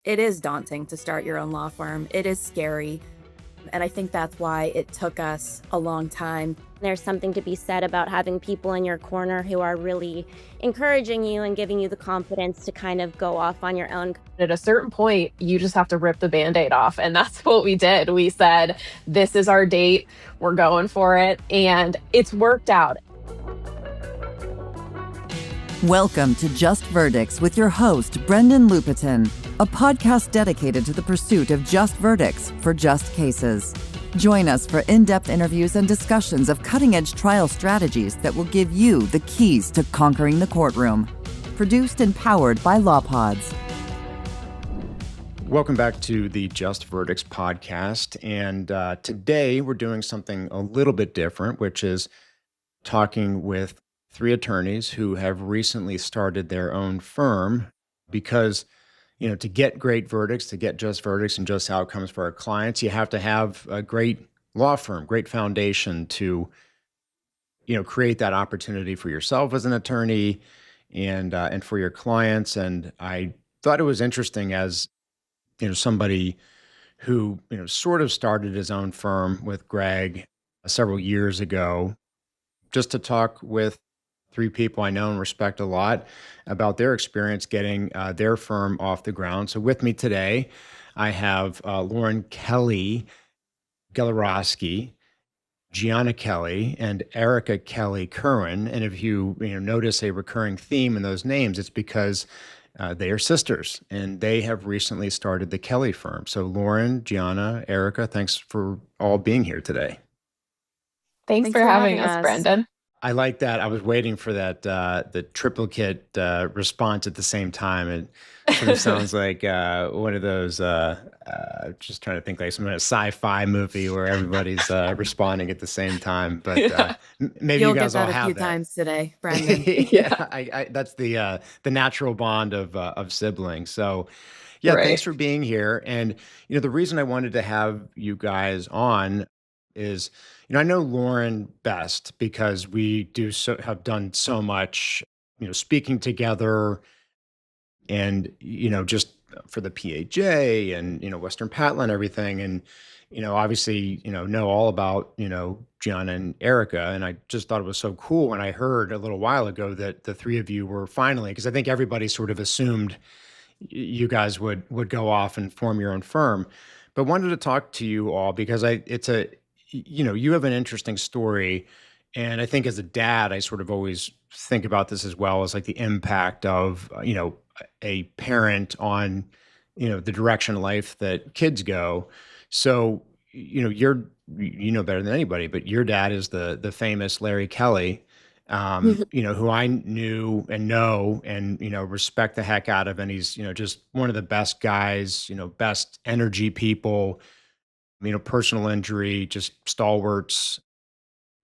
It is daunting to start your own law firm. It is scary. And I think that's why it took us a long time. There's something to be said about having people in your corner who are really encouraging you and giving you the confidence to kind of go off on your own. At a certain point, you just have to rip the Band-Aid off. And that's what we did. We said, this is our date. We're going for it. And it's worked out. Welcome to Just Verdicts with your host, Brendan Lupetin, a podcast dedicated to the pursuit of just verdicts for just cases. Join us for in-depth interviews and discussions of cutting-edge trial strategies that will give you the keys to conquering the courtroom. Produced and powered by LawPods. Welcome back to the Just Verdicts podcast. And today we're doing something a little bit different, which is talking with three attorneys who have recently started their own firm because, to get great verdicts, to get just verdicts and just outcomes for our clients, you have to have a great law firm, great foundation to, create that opportunity for yourself as an attorney and for your clients. And I thought it was interesting as, somebody who, sort of started his own firm with Greg several years ago, just to talk with three people I know and respect a lot about their experience getting their firm off the ground. So with me today, I have Lauren Kelly Gielarowski, Gianna Kelly, and Kelly Curren. And if you notice a recurring theme in those names, it's because they are sisters, and they have recently started the Kelly firm. So Lauren, Gianna, Erica, thanks for all being here today. Thanks for having us, Brendan. I like that. I was waiting for that, the triplicate response at the same time. It sort of sounds like one of those, just trying to think like some kind of sci-fi movie where everybody's responding at the same time. But maybe You'll you guys get all that a have few that. times today, Brendan. Yeah, I that's the natural bond of siblings. So yeah, Right. Thanks for being here. And, the reason I wanted to have you guys on is, I know Lauren best because we have done so much, speaking together and, just for the PAJ and, Western Patla and everything. And, obviously, know all about, Gianna and Erica. And I just thought it was so cool when I heard a little while ago that the three of you were finally, because I think everybody sort of assumed you guys would go off and form your own firm. But wanted to talk to you all because you have an interesting story. And I think as a dad, I sort of always think about this as well as like the impact of, a parent on, the direction of life that kids go. So, you know better than anybody, but your dad is the famous Larry Kelly, who I knew and know and, respect the heck out of. And he's, just one of the best guys, best energy people, personal injury, just stalwarts,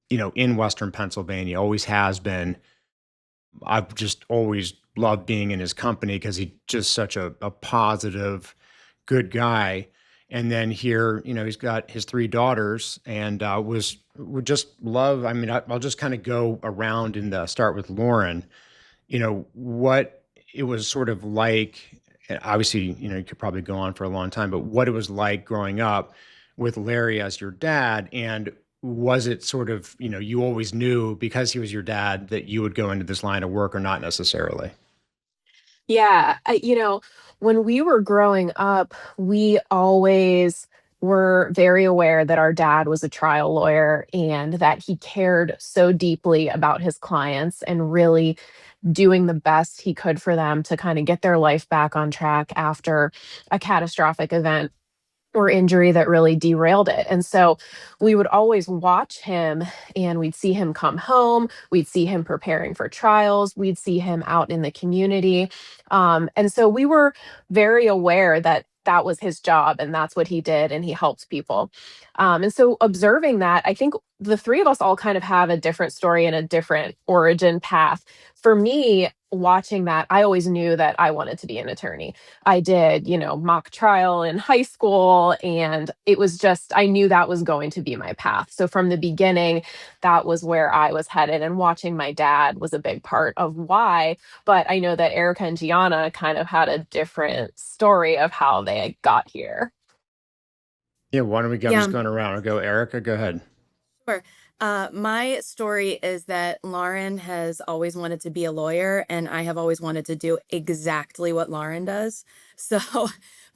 in Western Pennsylvania, always has been. I've just always loved being in his company because he's just such a positive, good guy. And then here, he's got his three daughters and would just love, I'll just kind of go around and start with Lauren, what it was sort of like, and obviously, you could probably go on for a long time, but what it was like growing up with Larry as your dad. And was it sort of, you always knew because he was your dad that you would go into this line of work or not necessarily? Yeah. When we were growing up, we always were very aware that our dad was a trial lawyer and that he cared so deeply about his clients and really doing the best he could for them to kind of get their life back on track after a catastrophic event or injury that really derailed it. And so we would always watch him and we'd see him come home. We'd see him preparing for trials. We'd see him out in the community. And so we were very aware that that was his job and that's what he did and he helped people. And so observing that, I think the three of us all kind of have a different story and a different origin path. For me, watching that, I always knew that I wanted to be an attorney. I did, mock trial in high school, and it was just, I knew that was going to be my path. So from the beginning, that was where I was headed, and watching my dad was a big part of why. But I know that Erica and Gianna kind of had a different story of how they got here. Yeah, why don't we go? I'm Yeah. just going around. I'll go, Erica, go ahead. Sure. My story is that Lauren has always wanted to be a lawyer, and I have always wanted to do exactly what Lauren does. So,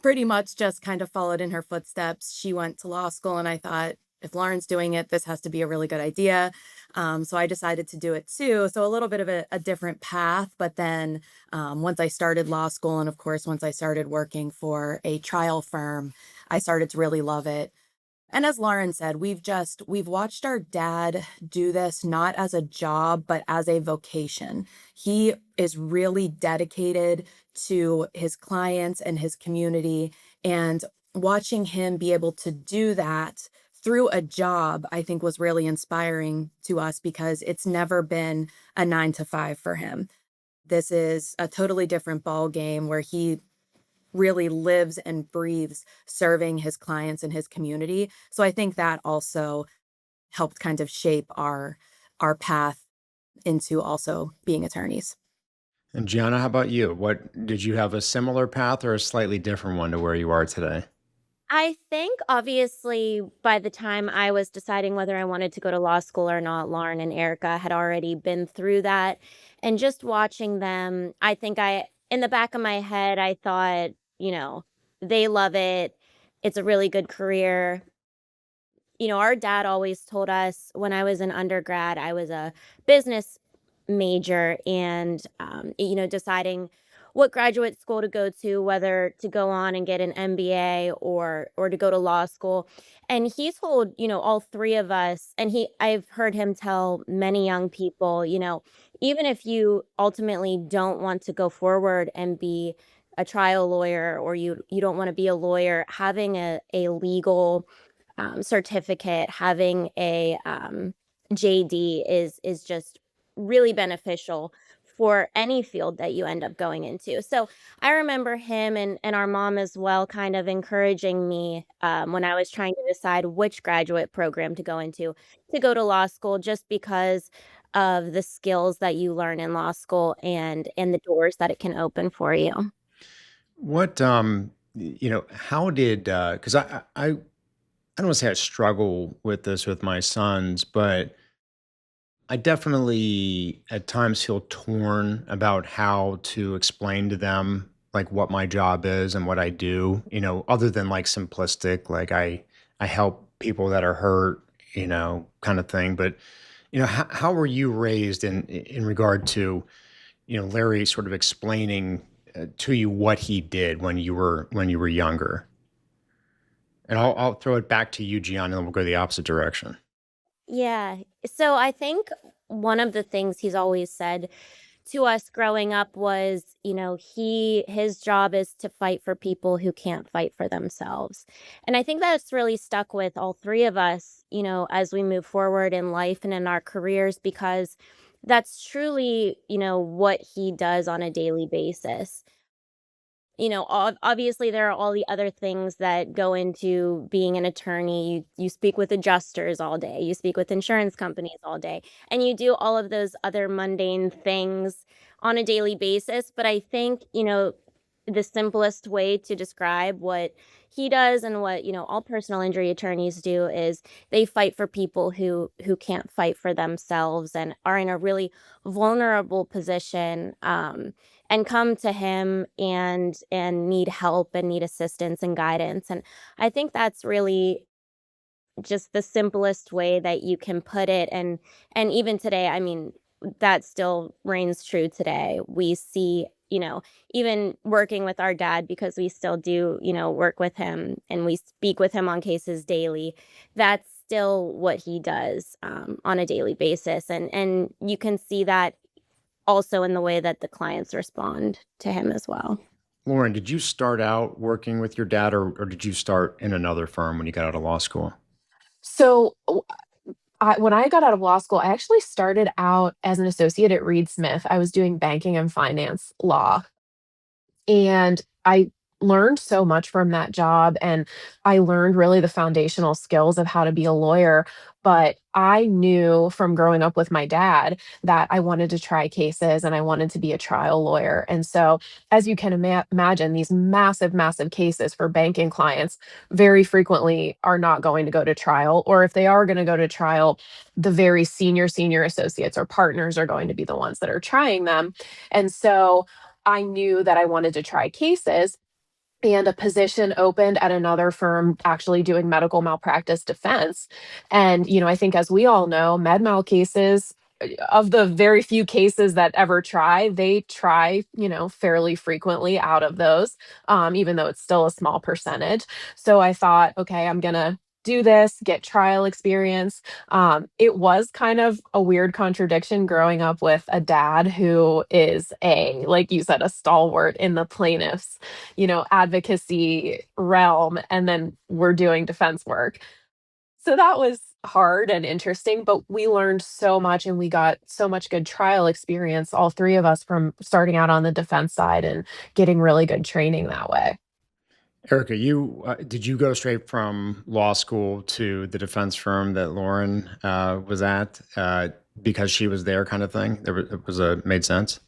pretty much just kind of followed in her footsteps. She went to law school, and I thought, if Lauren's doing it, this has to be a really good idea. So, I decided to do it too. So, a little bit of a different path. But then, once I started law school, and of course, once I started working for a trial firm, I started to really love it. And as Lauren said, we've watched our dad do this not as a job, but as a vocation. He is really dedicated to his clients and his community. And watching him be able to do that through a job, I think was really inspiring to us because it's never been a 9 to 5 for him. This is a totally different ball game where he really lives and breathes serving his clients and his community. So I think that also helped kind of shape our path into also being attorneys. And Gianna, how about you? What did you have a similar path or a slightly different one to where you are today? I think obviously by the time I was deciding whether I wanted to go to law school or not, Lauren and Erica had already been through that. And just watching them, I think in the back of my head, I thought, they love it. It's a really good career. Our dad always told us when I was an undergrad, I was a business major, and, deciding what graduate school to go to, whether to go on and get an MBA or to go to law school. And he told, all three of us, and I've heard him tell many young people, even if you ultimately don't want to go forward and be a trial lawyer, or you don't want to be a lawyer, having a legal certificate, having a JD is just really beneficial for any field that you end up going into. So I remember him and our mom as well kind of encouraging me when I was trying to decide which graduate program to go into, to go to law school, just because of the skills that you learn in law school and the doors that it can open for you. What how did because I don't want to say I struggle with this with my sons, but I definitely at times feel torn about how to explain to them like what my job is and what I do, other than like simplistic, like I help people that are hurt, kind of thing. But how were you raised in regard to, Larry sort of explaining to you what he did when you were younger? And I'll throw it back to you, Gian, and then we'll go the opposite direction. Yeah. So I think one of the things he's always said to us growing up was, his job is to fight for people who can't fight for themselves. And I think that's really stuck with all three of us, as we move forward in life and in our careers, because that's truly, what he does on a daily basis. Obviously, there are all the other things that go into being an attorney. You speak with adjusters all day, you speak with insurance companies all day, and you do all of those other mundane things on a daily basis. But I think, the simplest way to describe what he does and what, all personal injury attorneys do is they fight for people who can't fight for themselves and are in a really vulnerable position. And come to him and need help and need assistance and guidance. And I think that's really just the simplest way that you can put it. And even today, I mean, that still reigns true today. We see, even working with our dad, because we still do, work with him and we speak with him on cases daily. That's still what he does on a daily basis. And you can see that also in the way that the clients respond to him as well. Lauren, did you start out working with your dad, or did you start in another firm when you got out of law school? So when I got out of law school, I actually started out as an associate at Reed Smith. I was doing banking and finance law. And I learned so much from that job, and I learned really the foundational skills of how to be a lawyer. But I knew from growing up with my dad that I wanted to try cases and I wanted to be a trial lawyer. And so, as you can imagine, these massive, massive cases for banking clients very frequently are not going to go to trial. Or if they are going to go to trial, the very senior associates or partners are going to be the ones that are trying them. And so, I knew that I wanted to try cases, and a position opened at another firm actually doing medical malpractice defense. And, I think as we all know, med mal cases, of the very few cases that ever try, they try, fairly frequently out of those, even though it's still a small percentage. So I thought, okay, I'm going to do this, get trial experience. It was kind of a weird contradiction growing up with a dad who is like you said, a stalwart in the plaintiffs, advocacy realm, and then we're doing defense work. So that was hard and interesting, but we learned so much and we got so much good trial experience, all three of us, from starting out on the defense side and getting really good training that way. Erica, you did you go straight from law school to the defense firm that Lauren was at because she was there, kind of thing? It was a made sense.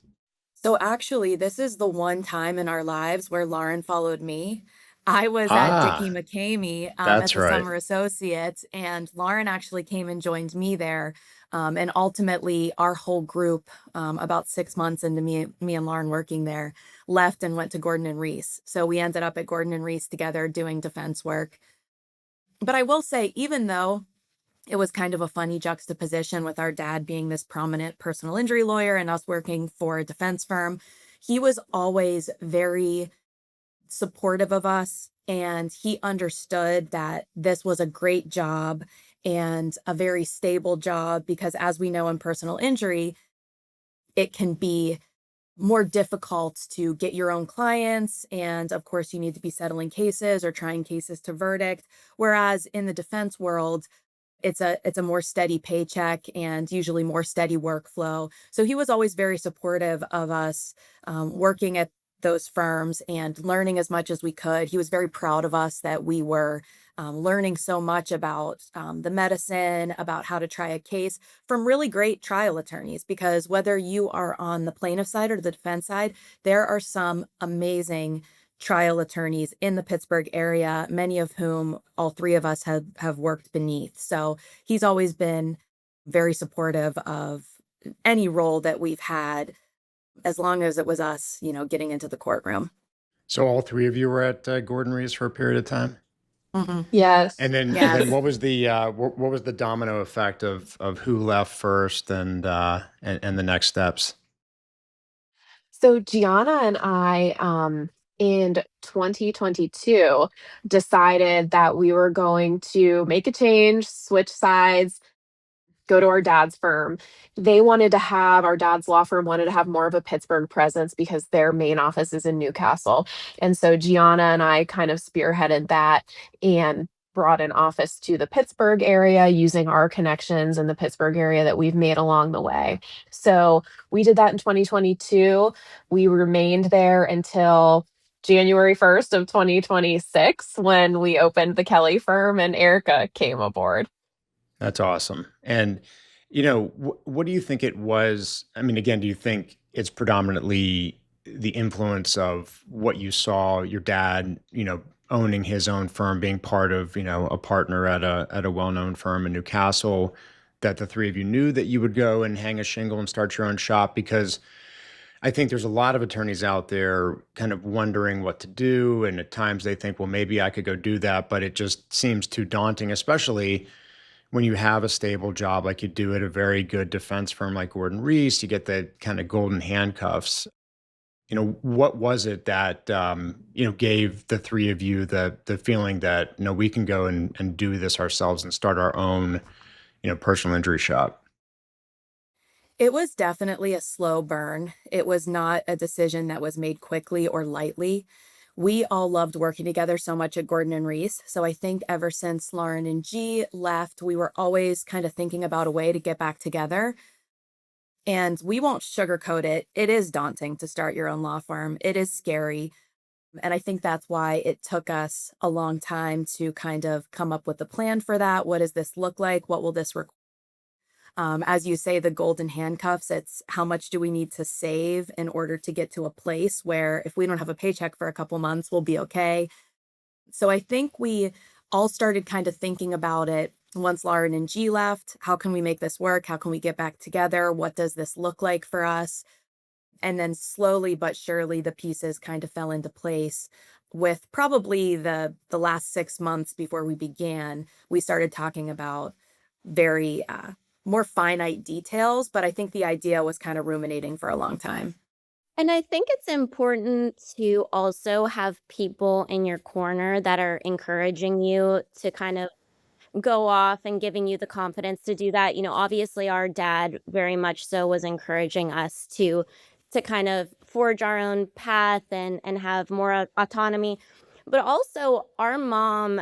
So actually, this is the one time in our lives where Lauren followed me. I was at Dickey Ah, McCamey as that's a right. summer associate, and Lauren actually came and joined me there. And ultimately, our whole group, about 6 months into me and Lauren working there, left and went to Gordon and Reese. So we ended up at Gordon and Reese together doing defense work. But I will say, even though it was kind of a funny juxtaposition with our dad being this prominent personal injury lawyer and us working for a defense firm, he was always very supportive of us. And he understood that this was a great job and a very stable job because, as we know in personal injury, it can be more difficult to get your own clients. And of course, you need to be settling cases or trying cases to verdict. Whereas in the defense world, it's a more steady paycheck and usually more steady workflow. So he was always very supportive of us working at those firms and learning as much as we could. He was very proud of us that we were learning so much about the medicine, about how to try a case from really great trial attorneys. Because whether you are on the plaintiff side or the defense side, there are some amazing trial attorneys in the Pittsburgh area, many of whom all three of us have worked beneath. So he's always been very supportive of any role that we've had, as long as it was us, getting into the courtroom. So all three of you were at Gordon Reese for a period of time, Hmm. Yes. and then Yes. what was the what was the domino effect of who left first and the next steps? So Gianna and I, in 2022, decided that we were going to make a change, switch sides, go to our dad's firm. Our dad's law firm wanted to have more of a Pittsburgh presence because their main office is in Newcastle. And so Gianna and I kind of spearheaded that and brought an office to the Pittsburgh area using our connections in the Pittsburgh area that we've made along the way. So we did that in 2022. We remained there until January 1st of 2026 when we opened the Kelly firm and Erica came aboard. That's awesome. And, what do you think it was? I mean, again, do you think it's predominantly the influence of what you saw your dad, owning his own firm, being part of, a partner at a well-known firm in Newcastle, that the three of you knew that you would go and hang a shingle and start your own shop? Because I think there's a lot of attorneys out there kind of wondering what to do. And at times they think, well, maybe I could go do that, but it just seems too daunting, especially when you have a stable job like you do at a very good defense firm like Gordon Reese. You get the kind of golden handcuffs. What was it that gave the three of you the feeling that we can go and do this ourselves and start our own personal injury shop? It was definitely a slow burn. It was not a decision that was made quickly or lightly. we all loved working together so much at Gordon and Reese. So I think ever since Lauren and G left, we were always kind of thinking about a way to get back together. And we won't sugarcoat it. It is daunting to start your own law firm. It is scary. And I think that's why it took us a long time to kind of come up with a plan for that. What does this look like? What will this require? As you say, the golden handcuffs, it's how much do we need to save in order to get to a place where if we don't have a paycheck for a couple months, we'll be okay. So I think we all started kind of thinking about it once Lauren and G left. How can we make this work? How can we get back together? What does this look like for us? And then slowly but surely the pieces kind of fell into place. With probably the last 6 months before we began, we started talking about very more finite details, but I think the idea was kind of ruminating for a long time. And I think it's important to also have people in your corner that are encouraging you to kind of go off and giving you the confidence to do that. Obviously our dad very much so was encouraging us to kind of forge our own path and have more autonomy. But also our mom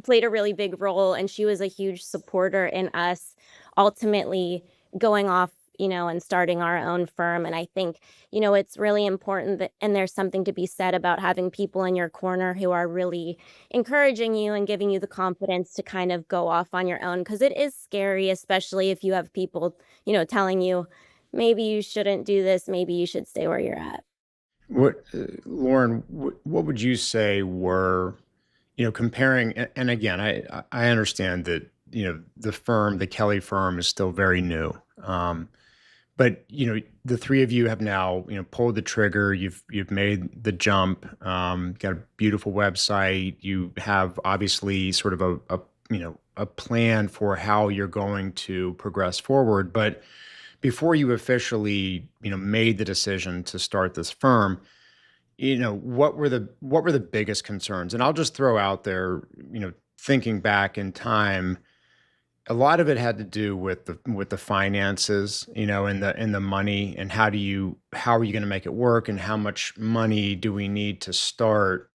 played a really big role, and she was a huge supporter in us ultimately going off, and starting our own firm. And I think, it's really important that, and there's something to be said about having people in your corner who are really encouraging you and giving you the confidence to kind of go off on your own, because it is scary, especially if you have people, telling you maybe you shouldn't do this, maybe you should stay where you're at. What, Lauren, what would you say were, comparing, and again, I understand that, the Kelly firm is still very new. But the three of you have now pulled the trigger. You've made the jump. Got a beautiful website. You have obviously sort of a plan for how you're going to progress forward. But before you officially made the decision to start this firm, what were the biggest concerns? And I'll just throw out there, thinking back in time, a lot of it had to do with the finances, and the money, and how are you going to make it work, and how much money do we need to start?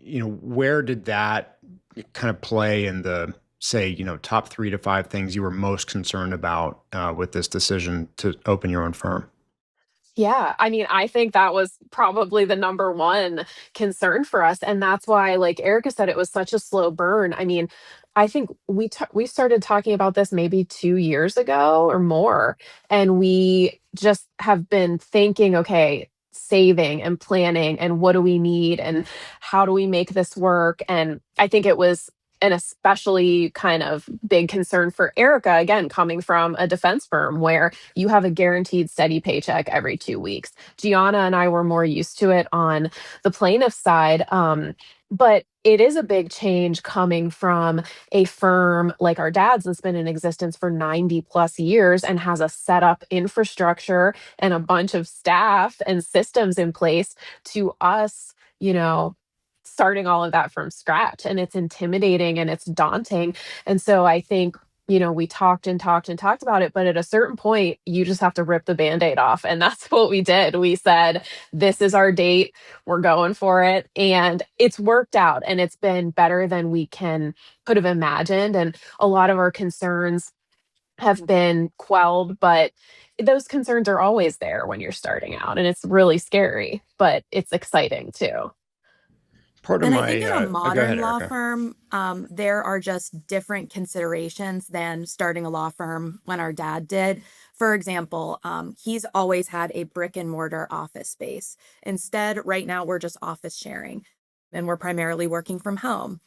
Where did that kind of play in the, say, top 3 to 5 things you were most concerned about with this decision to open your own firm? Yeah, I mean, I think that was probably the number one concern for us, and that's why, like Erica said, it was such a slow burn. I mean, I think we started talking about this maybe 2 years ago or more, and we just have been thinking, okay, saving and planning and what do we need and how do we make this work? And I think it was an especially kind of big concern for Erica, again, coming from a defense firm where you have a guaranteed steady paycheck every 2 weeks. Gianna and I were more used to it on the plaintiff side. But it is a big change coming from a firm like our dad's that's been in existence for 90 plus years and has a set up infrastructure and a bunch of staff and systems in place to us, starting all of that from scratch. And it's intimidating and it's daunting. And so I think, we talked and talked and talked about it, but at a certain point, you just have to rip the band-aid off. And that's what we did. We said, this is our date. We're going for it. And it's worked out and it's been better than we could have imagined. And a lot of our concerns have been quelled, but those concerns are always there when you're starting out. And it's really scary, but it's exciting too. Part of And I my think in a go ahead, modern law Erica. firm, there are just different considerations than starting a law firm when our dad did. For example, he's always had a brick and mortar office space. Instead, right now, we're just office sharing and we're primarily working from home.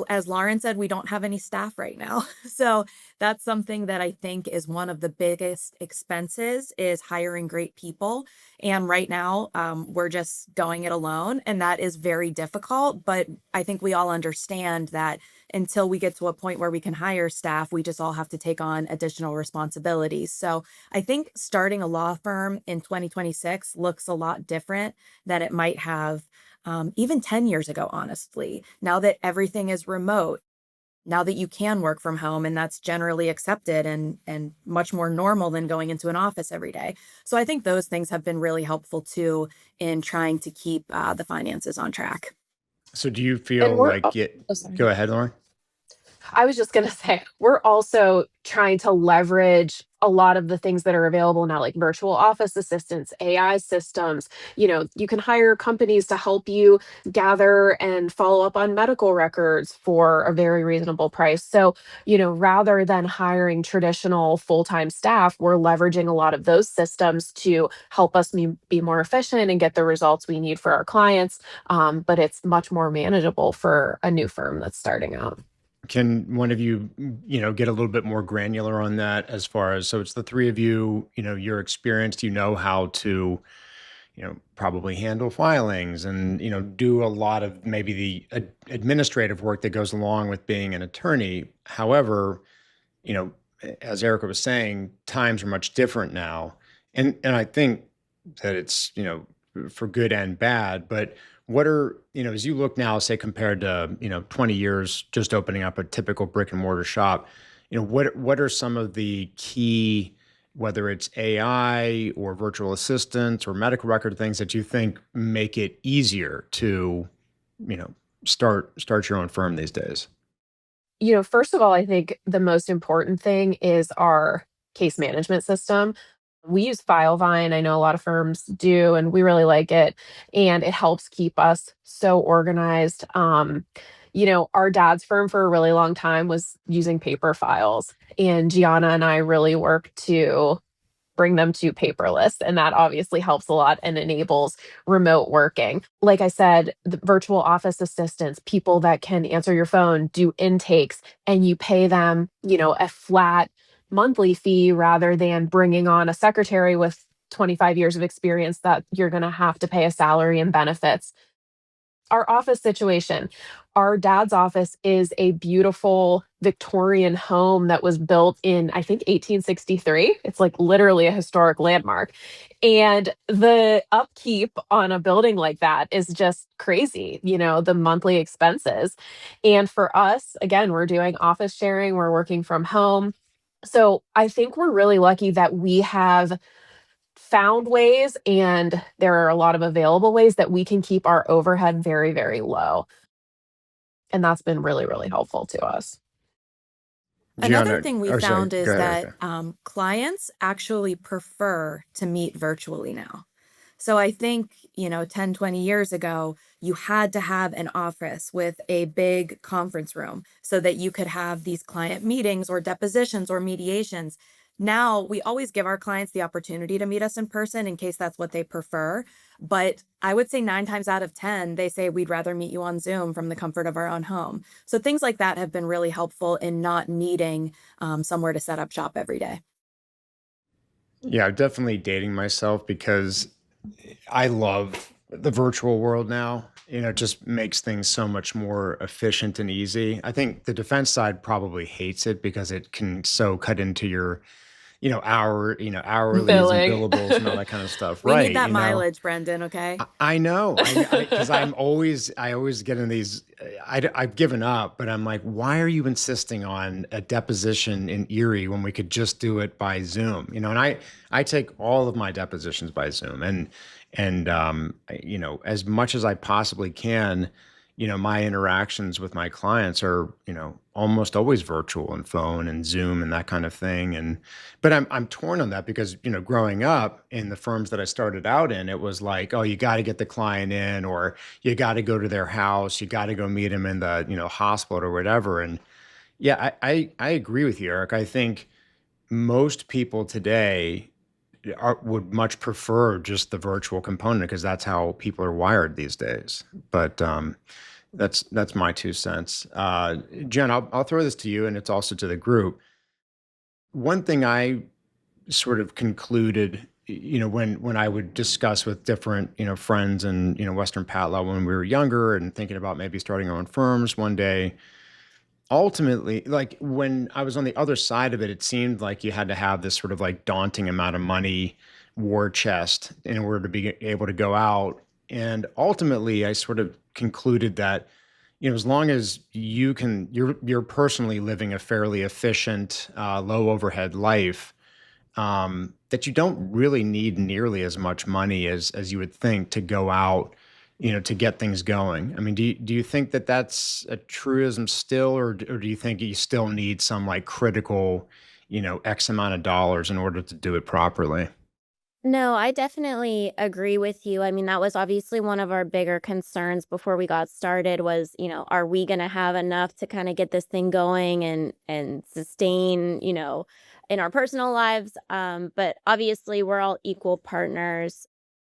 As Lauren said, we don't have any staff right now. So that's something that I think is one of the biggest expenses is hiring great people. And right now, we're just going it alone. And that is very difficult. But I think we all understand that until we get to a point where we can hire staff, we just all have to take on additional responsibilities. So I think starting a law firm in 2026 looks a lot different than it might have even 10 years ago, honestly. Now that everything is remote, now that you can work from home, and that's generally accepted and much more normal than going into an office every day. So I think those things have been really helpful too in trying to keep the finances on track. So do you And feel we're like it? oh, sorry. Go ahead, Lauren. I was just gonna say, we're also trying to leverage a lot of the things that are available now, like virtual office assistants, AI systems. You can hire companies to help you gather and follow up on medical records for a very reasonable price. So, rather than hiring traditional full-time staff, we're leveraging a lot of those systems to help us be more efficient and get the results we need for our clients. But it's much more manageable for a new firm that's starting out. Can one of you, get a little bit more granular on that as far as, so it's the three of you, you're experienced, how to, probably handle filings and, do a lot of maybe the administrative work that goes along with being an attorney. However, you know, as Erica was saying, times are much different now. And I think that it's, for good and bad, but what are, as you look now, say compared to, 20 years just opening up a typical brick and mortar shop, what are some of the key, whether it's AI or virtual assistants or medical record things that you think make it easier to, start your own firm these days? First of all, I think the most important thing is our case management system. We use Filevine. I know a lot of firms do, and we really like it. And it helps keep us so organized. Our dad's firm for a really long time was using paper files, and Gianna and I really work to bring them to paperless. And that obviously helps a lot and enables remote working. Like I said, the virtual office assistants, people that can answer your phone, do intakes, and you pay them, a flat monthly fee rather than bringing on a secretary with 25 years of experience that you're going to have to pay a salary and benefits. Our office situation. Our dad's office is a beautiful Victorian home that was built in, I think, 1863. It's like literally a historic landmark. And the upkeep on a building like that is just crazy, the monthly expenses. And for us, again, we're doing office sharing, we're working from home. So I think we're really lucky that we have found ways, and there are a lot of available ways that we can keep our overhead very, very low. And that's been really, really helpful to us. Another Gianna, thing we or sorry, found go is ahead, that Erica. clients actually prefer to meet virtually now. So I think, 10, 20 years ago, you had to have an office with a big conference room so that you could have these client meetings or depositions or mediations. Now, we always give our clients the opportunity to meet us in person in case that's what they prefer. But I would say 9 times out of 10, they say we'd rather meet you on Zoom from the comfort of our own home. So things like that have been really helpful in not needing somewhere to set up shop every day. Yeah, I'm definitely dating myself because I love the virtual world now. It just makes things so much more efficient and easy. I think the defense side probably hates it because it can so cut into your, hourlies and Billing. billables and all that kind of stuff. We need Right. that mileage, Brendan, okay? I know, because I always get in these. I've given up, but I'm like, why are you insisting on a deposition in Erie when we could just do it by Zoom? And I take all of my depositions by Zoom, and as much as I possibly can, my interactions with my clients are, almost always virtual and phone and Zoom and that kind of thing. But I'm torn on that because, growing up in the firms that I started out in, it was like, oh, you got to get the client in, or you got to go to their house, you got to go meet them in the, hospital or whatever. And yeah, I agree with you, Eric. I think most people today would much prefer just the virtual component because that's how people are wired these days. But that's my 2 cents. Jen, I'll throw this to you, and it's also to the group. One thing I sort of concluded, when I would discuss with different, friends and, Western Pat Law when we were younger and thinking about maybe starting our own firms one day, ultimately, like when I was on the other side of it, it seemed like you had to have this sort of like daunting amount of money war chest in order to be able to go out. And ultimately, I sort of concluded that, as long as you're personally living a fairly efficient, low overhead life, that you don't really need nearly as much money as you would think to go out, to get things going. I mean, do you think that that's a truism still, or do you think you still need some like critical, X amount of dollars in order to do it properly? No, I definitely agree with you. I mean, that was obviously one of our bigger concerns before we got started was, are we going to have enough to kind of get this thing going and sustain, in our personal lives. But obviously we're all equal partners.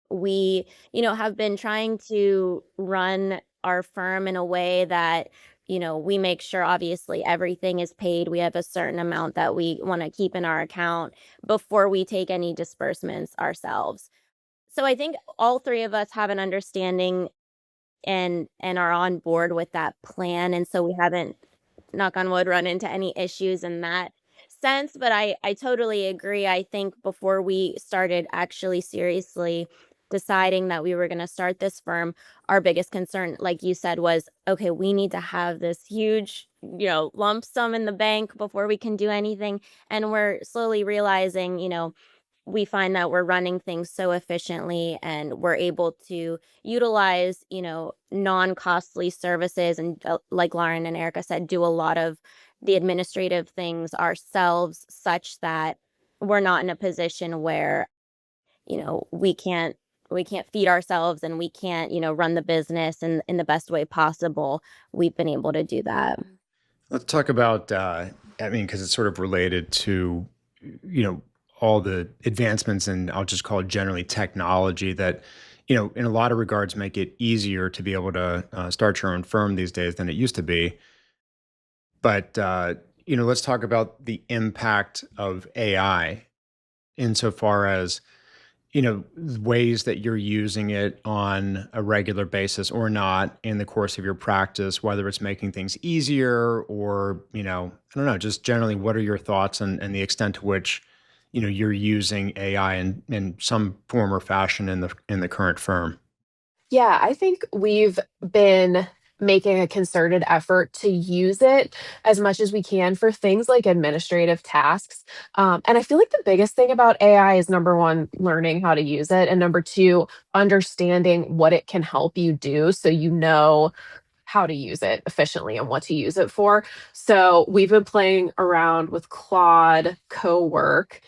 We, have been trying to run our firm in a way that, we make sure obviously everything is paid. We have a certain amount that we want to keep in our account before we take any disbursements ourselves. So I think all three of us have an understanding and are on board with that plan. And so we haven't, knock on wood, run into any issues in that sense. But I totally agree. I think before we started actually seriously deciding that we were going to start this firm, our biggest concern, like you said, was okay, we need to have this huge, lump sum in the bank before we can do anything. And we're slowly realizing, we find that we're running things so efficiently and we're able to utilize, non-costly services and like Lauren and Erica said, do a lot of the administrative things ourselves such that we're not in a position where, we can't feed ourselves and we can't, run the business in the best way possible. We've been able to do that. Let's talk about, I mean, because it's sort of related to, you know, all the advancements in, I'll just call it generally technology that, in a lot of regards make it easier to be able to start your own firm these days than it used to be. But, let's talk about the impact of AI insofar as, ways that you're using it on a regular basis or not in the course of your practice, whether it's making things easier or, I don't know, just generally, what are your thoughts and the extent to which, you're using AI in some form or fashion in the current firm? Yeah, I think we've been making a concerted effort to use it as much as we can for things like administrative tasks. And I feel like the biggest thing about AI is number one, learning how to use it, and number two, understanding what it can help you do so you know how to use it efficiently and what to use it for. So we've been playing around with Claude Co-work.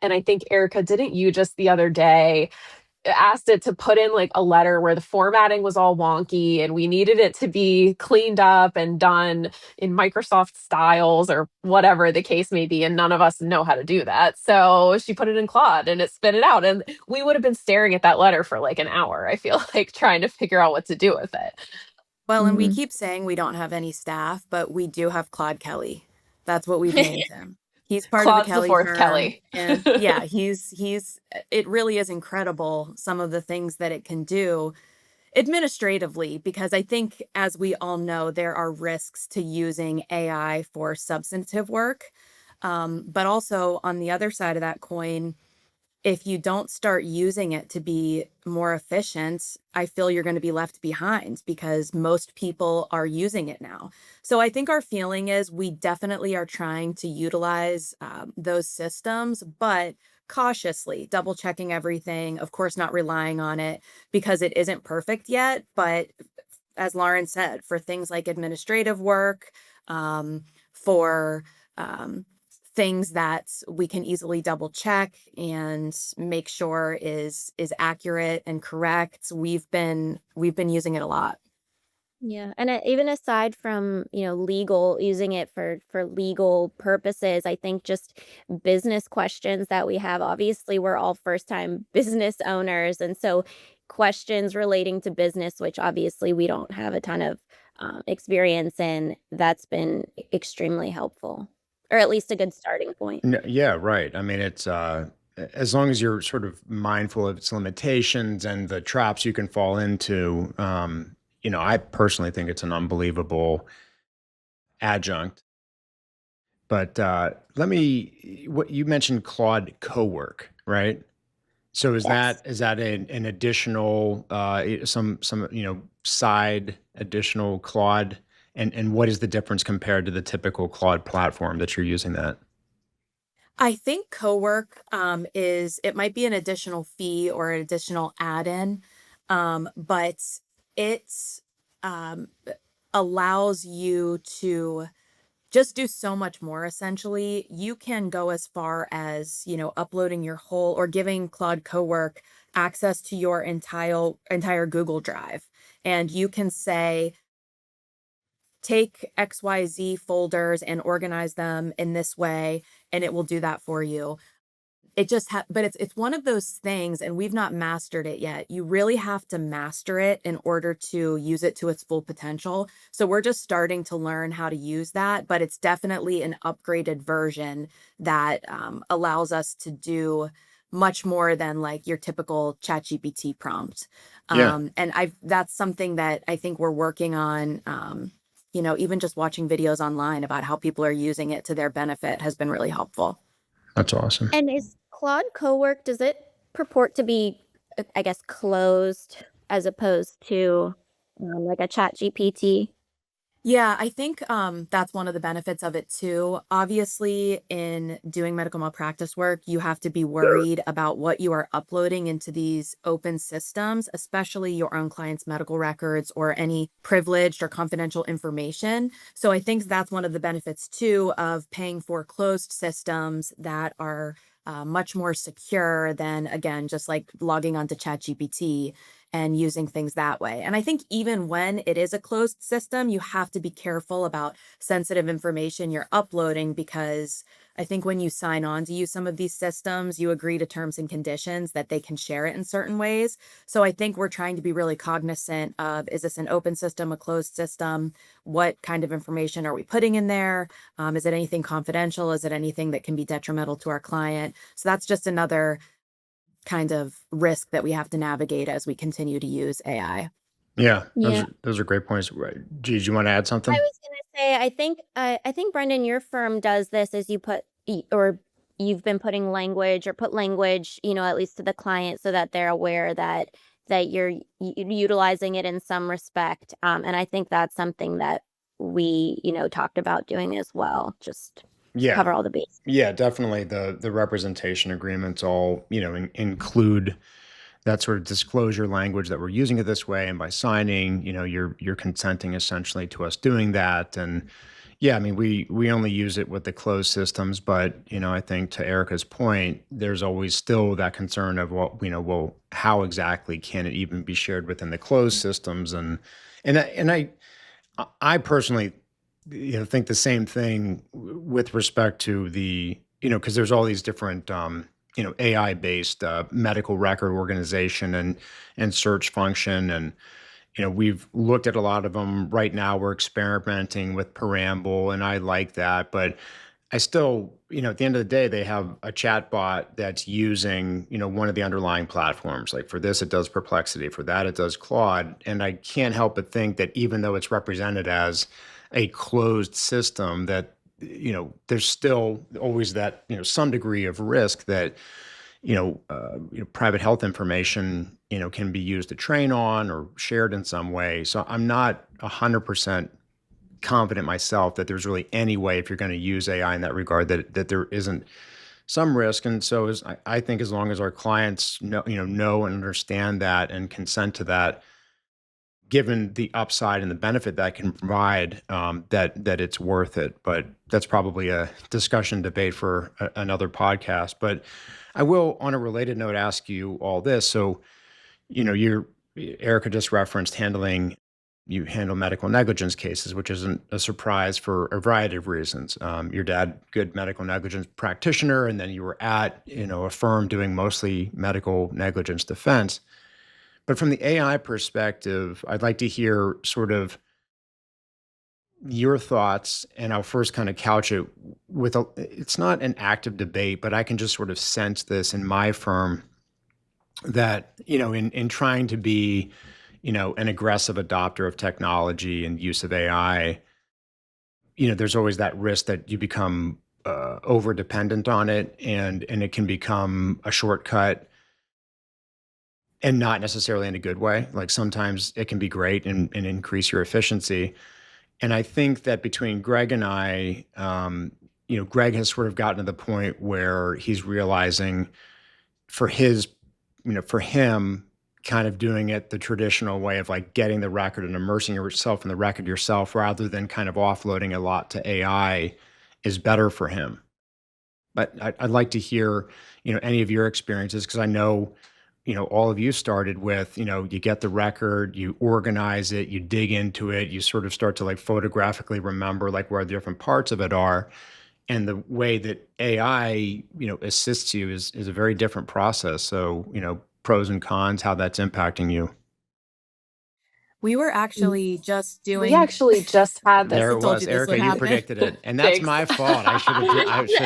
And I think Erica, didn't you just the other day asked it to put in like a letter where the formatting was all wonky and we needed it to be cleaned up and done in Microsoft styles or whatever the case may be. And none of us know how to do that. So she put it in Claude and it spit it out. And we would have been staring at that letter for like an hour, I feel like, trying to figure out what to do with it. Well, and we Mhm. keep saying we don't have any staff, but we do have Claude Kelly. That's what we've named him. He's part of the Claude's the Kelly fourth firm, Kelly. and yeah, he's it really is incredible some of the things that it can do administratively, because I think, as we all know, there are risks to using AI for substantive work. But also on the other side of that coin, if you don't start using it to be more efficient, I feel you're going to be left behind because most people are using it now. So I think our feeling is we definitely are trying to utilize those systems, but cautiously, double checking everything, of course, not relying on it because it isn't perfect yet. But as Lauren said, for things like administrative work, for um, things that we can easily double check and make sure is accurate and correct. We've been using it a lot. Yeah, and even aside from, legal using it for legal purposes, I think just business questions that we have. Obviously, we're all first-time business owners, and so questions relating to business, which obviously we don't have a ton of experience in, that's been extremely helpful, or at least a good starting point. Yeah, right. I mean, it's as long as you're sort of mindful of its limitations and the traps you can fall into. I personally think it's an unbelievable adjunct. But what you mentioned, Claude Cowork, right? So is Yes. that an additional some side additional Claude, and what is the difference compared to the typical Claude platform that you're using that? I think Cowork is it might be an additional fee or an additional add-in, but it um, allows you to just do so much more essentially. You can go as far as, uploading your whole or giving Claude Cowork access to your entire Google Drive. And you can say, take XYZ folders and organize them in this way, and it will do that for you. But it's one of those things, and we've not mastered it yet. You really have to master it in order to use it to its full potential. So we're just starting to learn how to use that, but it's definitely an upgraded version that allows us to do much more than like your typical ChatGPT prompt. Yeah. And I've that's something that I think we're working on. Even just watching videos online about how people are using it to their benefit has been really helpful. That's awesome. And is Claude Cowork, does it purport to be, I guess, closed as opposed to like a Chat GPT? Yeah, I think that's one of the benefits of it too. Obviously, in doing medical malpractice work, you have to be worried about what you are uploading into these open systems, especially your own client's medical records or any privileged or confidential information. So I think that's one of the benefits too of paying for closed systems that are much more secure than, again, just like logging onto ChatGPT and using things that way. And I think even when it is a closed system, you have to be careful about sensitive information you're uploading because I think when you sign on to use some of these systems, you agree to terms and conditions that they can share it in certain ways. So I think we're trying to be really cognizant of, is this an open system, a closed system? What kind of information are we putting in there? Is it anything confidential? Is it anything that can be detrimental to our client? So that's just another kind of risk that we have to navigate as we continue to use AI. Yeah, Yeah. those are great points. Right. Gee, do you want to add I something? was gonna say, I think Brendan, your firm does this as you put or you've been putting language or put language, at least to the client so that they're aware that you're utilizing it in some respect. And I think that's something that we, talked about doing as well, just to Yeah. cover all the bases. Yeah, definitely the representation agreements all, include that sort of disclosure language that we're using it this way, and by signing, you're consenting essentially to us doing that. And yeah, I mean, we only use it with the closed systems, but I think to Erica's point, there's always still that concern of well, how exactly can it even be shared within the closed systems? And I personally, think the same thing with respect to the, because there's all these different, AI based medical record organization and search function, and we've looked at a lot of them. Right now, we're experimenting with Paramble, and I like that, but I still, at the end of the day, they have a chat bot that's using, one of the underlying platforms. Like for this, it does Perplexity. For that, it does Claude. And I can't help but think that even though it's represented as a closed system, that, there's still always that, some degree of risk that, private health information, can be used to train on or shared in some way. So I'm not 100% confident myself that there's really any way, if you're going to use AI in that regard, that there isn't some risk. And so I think as long as our clients know and understand that and consent to that, given the upside and the benefit that can provide, that it's worth it. But that's probably a discussion debate for another podcast. But I will, on a related note, ask you all this. So you're Erica just referenced you handle medical negligence cases, which isn't a surprise for a variety of reasons. Your dad, good medical negligence practitioner, and then you were at a firm doing mostly medical negligence defense. But from the AI perspective, I'd like to hear sort of your thoughts, and I'll first kind of couch it with it's not an active debate, but I can just sort of sense this in my firm that, in trying to be, an aggressive adopter of technology and use of AI, there's always that risk that you become over dependent on it, and it can become a shortcut and not necessarily in a good way. Like sometimes it can be great and increase your efficiency. And I think that between Greg and I, Greg has sort of gotten to the point where he's realizing for his, for him, kind of doing it the traditional way of like getting the record and immersing yourself in the record yourself rather than kind of offloading a lot to AI is better for him. But I'd like to hear, any of your experiences because I know, all of you started with, you get the record, you organize it, you dig into it, you sort of start to like photographically remember like where the different parts of it are. And the way that AI, assists you is a very different process. So, pros and cons, how that's impacting you. We were actually just We doing actually just had this. There I it told was, you this Erica. would You happen. predicted it, and that's Thanks. my fault. I should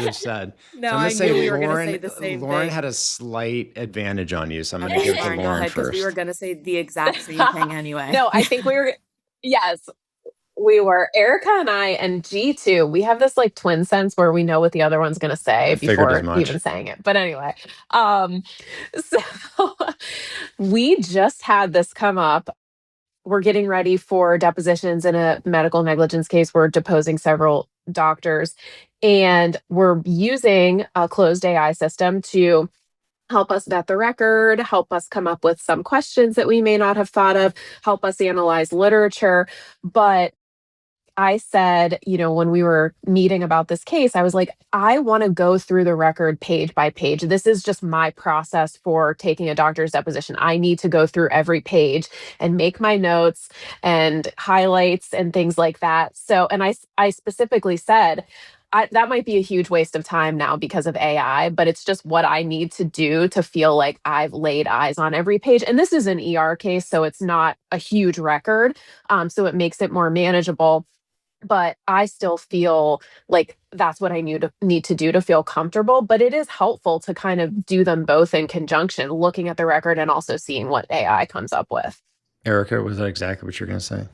have said. No, So I'm I gonna say knew we were gonna say the same Lauren thing. had a slight advantage on you, so I'm gonna Okay, give it to Lauren, go Lauren ahead, because we were first. gonna say the exact same thing anyway. No, I think we were, yes, we were. Erica and I and G2, we have this like twin sense where we know what the other one's going to say I figured as before much. even saying it. But anyway, so we just had this come up. We're getting ready for depositions in a medical negligence case. We're deposing several doctors, and we're using a closed AI system to help us vet the record, help us come up with some questions that we may not have thought of, help us analyze literature. But I said, when we were meeting about this case, I was like, I want to go through the record page by page. This is just my process for taking a doctor's deposition. I need to go through every page and make my notes and highlights and things like that. So, and I specifically said, that might be a huge waste of time now because of AI, but it's just what I need to do to feel like I've laid eyes on every page. And this is an ER case, so it's not a huge record. So it makes it more manageable, but I still feel like that's what I need to do to feel comfortable. But it is helpful to kind of do them both in conjunction, looking at the record and also seeing what AI comes up with. Erica, was that exactly what you're going to say?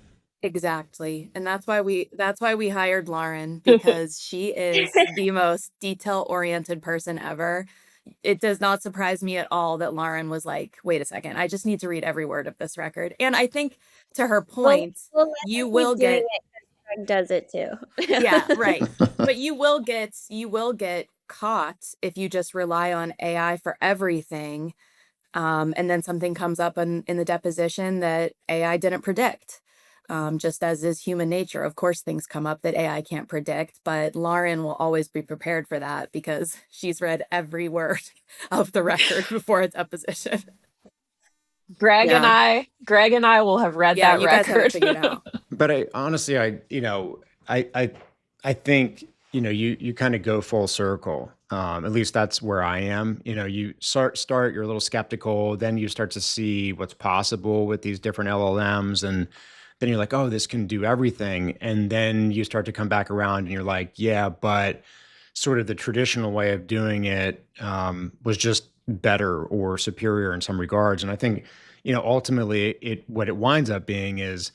Exactly. And that's why we hired Lauren, because she is the most detail-oriented person ever. It does not surprise me at all that Lauren was like, wait a second, I just need to read every word of this record. And I think to her point, We'll let you her will keep doing get it 'cause Greg does it too. yeah, right. But you will get caught if you just rely on AI for everything. And then something comes up in the deposition that AI didn't predict. Just as is human nature. Of course, things come up that AI can't predict, but Lauren will always be prepared for that because she's read every word of the record before a deposition. Greg and I will have read Yeah, that you guys have it record. figured out. But I honestly, I think, you kind of go full circle. At least that's where I am. You start, you're a little skeptical, then you start to see what's possible with these different LLMs, and then you're like, oh, this can do everything. And then you start to come back around and you're like, yeah, but sort of the traditional way of doing it was just better or superior in some regards. And I think, ultimately what it winds up being is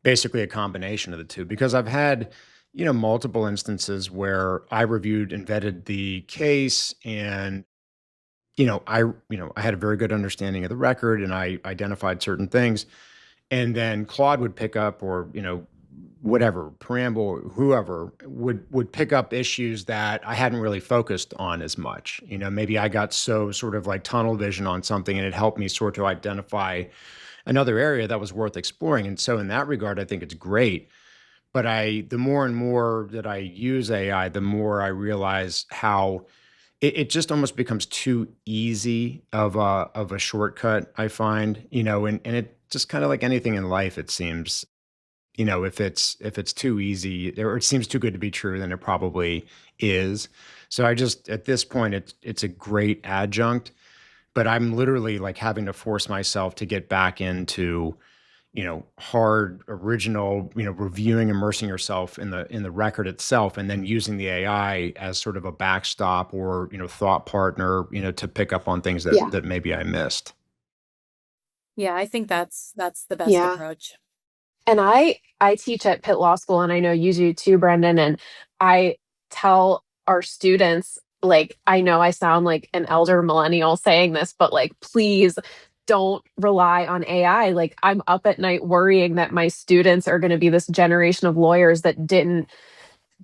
basically a combination of the two, because I've had, multiple instances where I reviewed and vetted the case, and I had a very good understanding of the record and I identified certain things, and then Claude would pick up, or whatever, preamble, whoever would pick up issues that I hadn't really focused on as much. Maybe I got so sort of like tunnel vision on something, and it helped me sort of identify another area that was worth exploring. And so in that regard, I think it's great. But the more and more that I use AI, the more I realize how it just almost becomes too easy of a shortcut, I find, and it just kind of like anything in life, it seems, if it's too easy, or it seems too good to be true, then it probably is. So I just, at this point, it's a great adjunct, but I'm literally like having to force myself to get back into, hard original, reviewing, immersing yourself in the record itself, and then using the AI as sort of a backstop or, thought partner, to pick up on things that Yeah. that maybe I missed. Yeah, I think that's the best Yeah. approach. And I teach at Pitt Law School, and I know you do too, Brendan. And I tell our students, like, I know I sound like an elder millennial saying this, but like, please don't rely on AI. Like, I'm up at night worrying that my students are going to be this generation of lawyers that didn't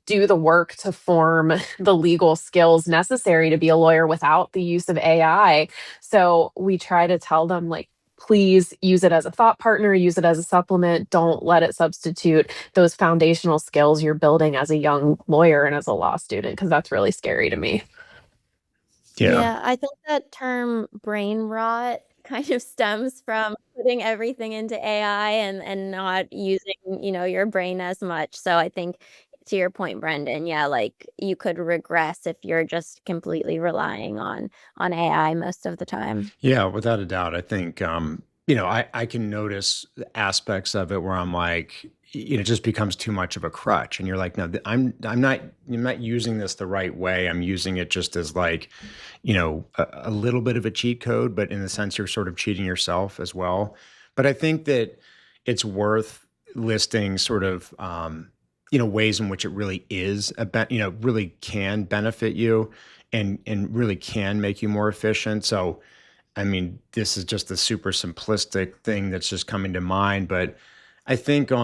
do the work to form the legal skills necessary to be a lawyer without the use of AI. So we try to tell them, like, please use it as a thought partner, use it as a supplement. Don't let it substitute those foundational skills you're building as a young lawyer and as a law student, because that's really scary to me. Yeah. Yeah, I think that term brain rot kind of stems from putting everything into AI and not using, your brain as much. So I think to your point, Brendan, yeah, like you could regress if you're just completely relying on AI most of the time. Yeah, without a doubt. I think, I can notice aspects of it where I'm like, it just becomes too much of a crutch. And you're like, no, I'm not using this the right way. I'm using it just as like, a little bit of a cheat code, but in a sense, you're sort of cheating yourself as well. But I think that it's worth listing sort of, ways in which it really is really can benefit you and really can make you more efficient. So, I mean, this is just a super simplistic thing that's just coming to mind, but I think you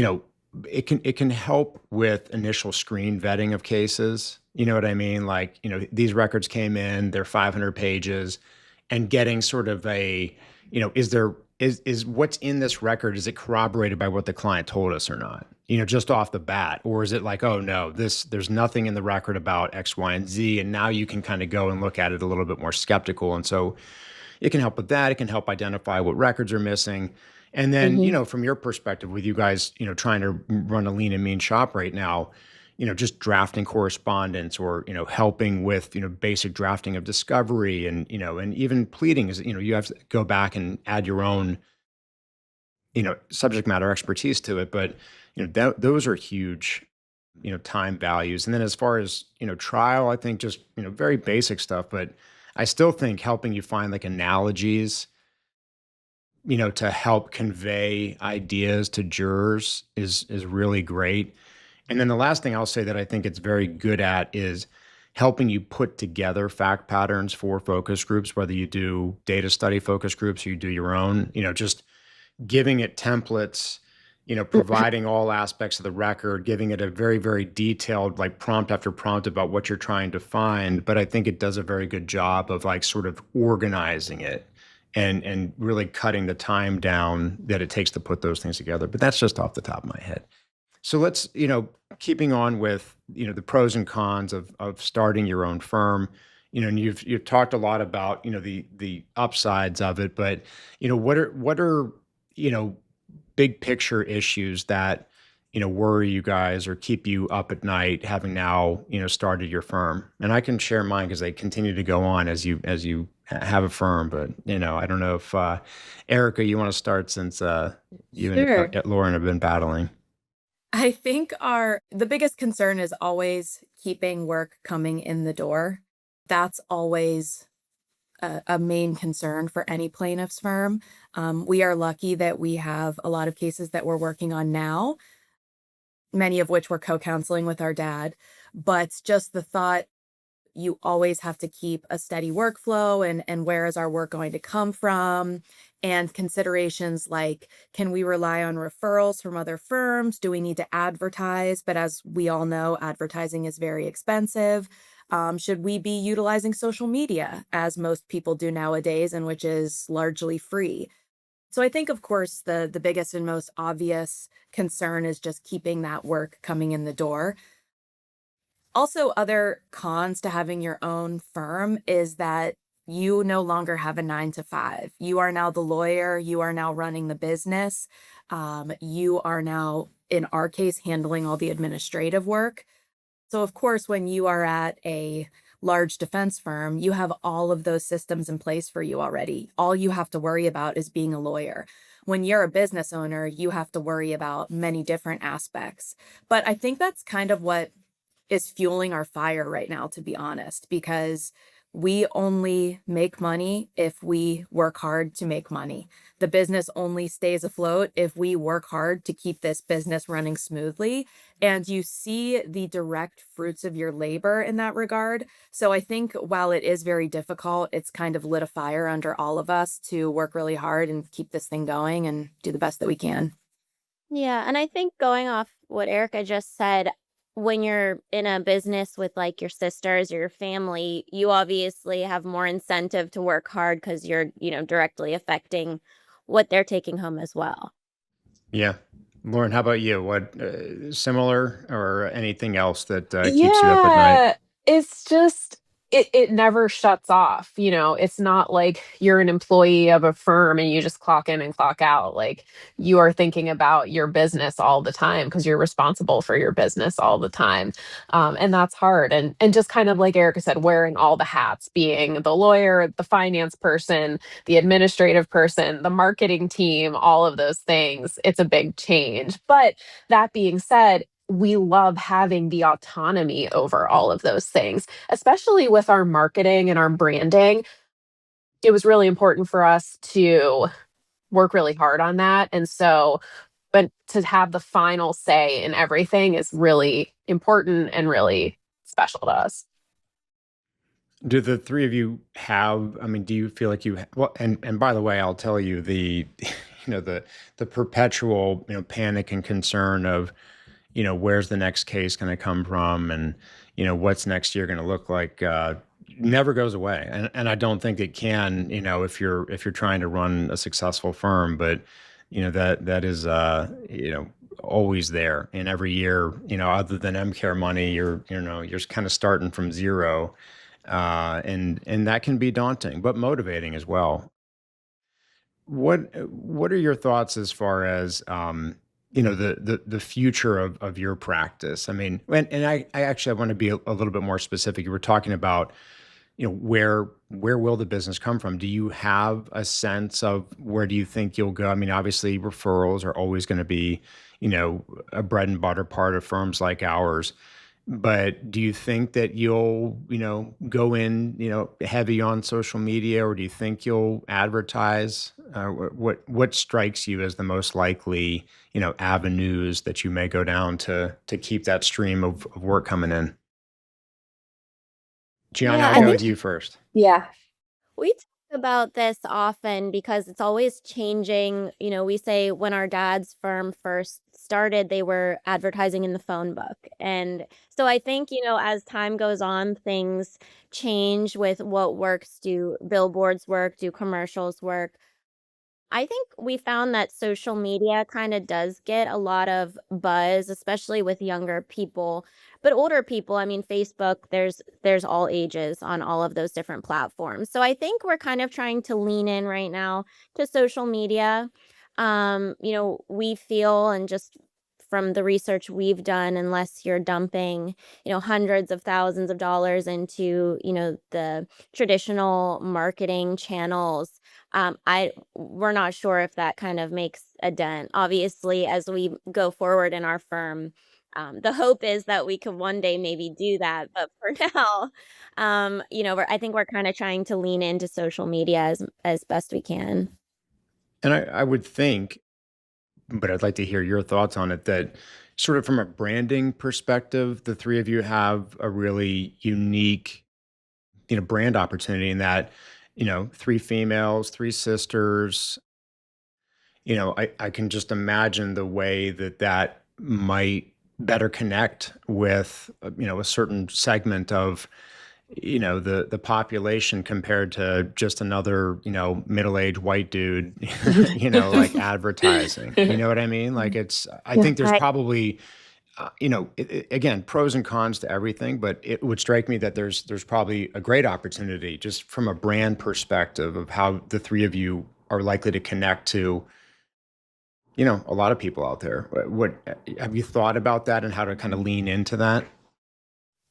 know, it can help with initial screen vetting of cases. You know what I mean? Like, these records came in, they're 500 pages, and getting sort of is what's in this record, is it corroborated by what the client told us or not? Just off the bat, or is it like, oh no, there's nothing in the record about X, Y, and Z, and now you can kind of go and look at it a little bit more skeptical, and so it can help with that. It can help identify what records are missing. And then, Mhm. from your perspective, with you guys, trying to run a lean and mean shop right now, just drafting correspondence or, helping with, basic drafting of discovery and even pleadings, you have to go back and add your own, subject matter expertise to it. But, those are huge, time values. And then as far as, trial, I think just, very basic stuff, but I still think helping you find like analogies, to help convey ideas to jurors is really great. And then the last thing I'll say that I think it's very good at is helping you put together fact patterns for focus groups, whether you do data study focus groups or you do your own, just giving it templates, providing all aspects of the record, giving it a very, very detailed, like prompt after prompt about what you're trying to find. But I think it does a very good job of like sort of organizing it and really cutting the time down that it takes to put those things together. But that's just off the top of my head. So let's, keeping on with, the pros and cons of starting your own firm. And you've talked a lot about, the upsides of it, but, what are, big picture issues that, worry you guys or keep you up at night having now, started your firm? And I can share mine because they continue to go on as you have a firm, but, I don't know if, Erica, you want to start since, you and Sure. Lauren have been battling. I think the biggest concern is always keeping work coming in the door. That's always a main concern for any plaintiff's firm. We are lucky that we have a lot of cases that we're working on now, many of which we're co-counseling with our dad. But just the thought, you always have to keep a steady workflow, and where is our work going to come from, and considerations like, can we rely on referrals from other firms? Do we need to advertise? But as we all know, advertising is very expensive. Should we be utilizing social media, as most people do nowadays, and which is largely free? So I think, of course, the biggest and most obvious concern is just keeping that work coming in the door. Also, other cons to having your own firm is that you no longer have a 9 to 5. You are now the lawyer. You are now running the business. You are now, in our case, handling all the administrative work. So, of course, when you are at a large defense firm, you have all of those systems in place for you already. All you have to worry about is being a lawyer. When you're a business owner, you have to worry about many different aspects. But I think that's kind of what is fueling our fire right now, to be honest, because we only make money if we work hard to make money. The business only stays afloat if we work hard to keep this business running smoothly. And you see the direct fruits of your labor in that regard. So I think while it is very difficult, it's kind of lit a fire under all of us to work really hard and keep this thing going and do the best that we can. Yeah, and I think going off what Erica just said, when you're in a business with like your sisters or your family, you obviously have more incentive to work hard because you're, directly affecting what they're taking home as well. Yeah. Lauren, how about you? What similar or anything else that keeps you up at night? Yeah, it's just it never shuts off, you know? It's not like you're an employee of a firm and you just clock in and clock out. Like, you are thinking about your business all the time because you're responsible for your business all the time. And that's hard. And just kind of like Erica said, wearing all the hats, being the lawyer, the finance person, the administrative person, the marketing team, all of those things. It's a big change. But that being said, we love having the autonomy over all of those things, especially with our marketing and our branding. It was really important for us to work really hard on that. And so, but to have the final say in everything is really important and really special to us. Do the three of you have, I mean, do you feel like well, and by the way, I'll tell you the perpetual, panic and concern of, where's the next case going to come from and, what's next year going to look like, never goes away. And I don't think it can, if you're trying to run a successful firm, but, that is, always there. And every year, other than MCare money, you're kind of starting from zero. And that can be daunting, but motivating as well. What are your thoughts as far as the future of your practice? I mean, and I actually want to be a little bit more specific. You were talking about where will the business come from? Do you have a sense of where do you think you'll go? I mean, obviously referrals are always going to be a bread and butter part of firms like ours. But do you think that you'll, go in, heavy on social media, or do you think you'll advertise? What strikes you as the most likely, avenues that you may go down to keep that stream of work coming in? Gianna, Yeah, I'll I go think with you first. Yeah. we talk about this often because it's always changing. We say when our dad's firm first started, they were advertising in the phone book. And so I think, as time goes on, things change with what works. Do billboards work? Do commercials work? I think we found that social media kind of does get a lot of buzz, especially with younger people. But older people, I mean, Facebook, there's all ages on all of those different platforms. So I think we're kind of trying to lean in right now to social media. We feel, and just from the research we've done, unless you're dumping, hundreds of thousands of dollars into, the traditional marketing channels, we're not sure if that kind of makes a dent. Obviously, as we go forward in our firm, the hope is that we could one day maybe do that. But for now, I think we're kind of trying to lean into social media as best we can. And I would think, but I'd like to hear your thoughts on it, that sort of from a branding perspective, the three of you have a really unique, brand opportunity in that, three females, three sisters, I can just imagine the way that might better connect with, a certain segment of, the population compared to just another, middle-aged white dude, like advertising. You know what I mean? Like I Yeah. think there's Right. probably, again, pros and cons to everything, but it would strike me that there's probably a great opportunity just from a brand perspective of how the three of you are likely to connect to, a lot of people out there. What have you thought about that and how to kind of lean into that?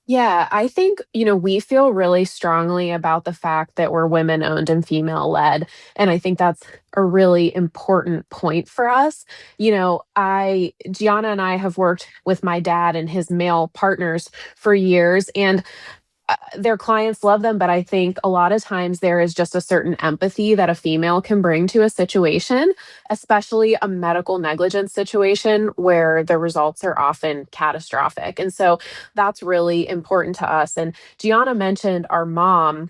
Yeah, I think, we feel really strongly about the fact that we're women owned and female led. And I think that's a really important point for us. Gianna and I have worked with my dad and his male partners for years. And their clients love them, but I think a lot of times there is just a certain empathy that a female can bring to a situation, especially a medical negligence situation where the results are often catastrophic. And so that's really important to us. And Gianna mentioned our mom.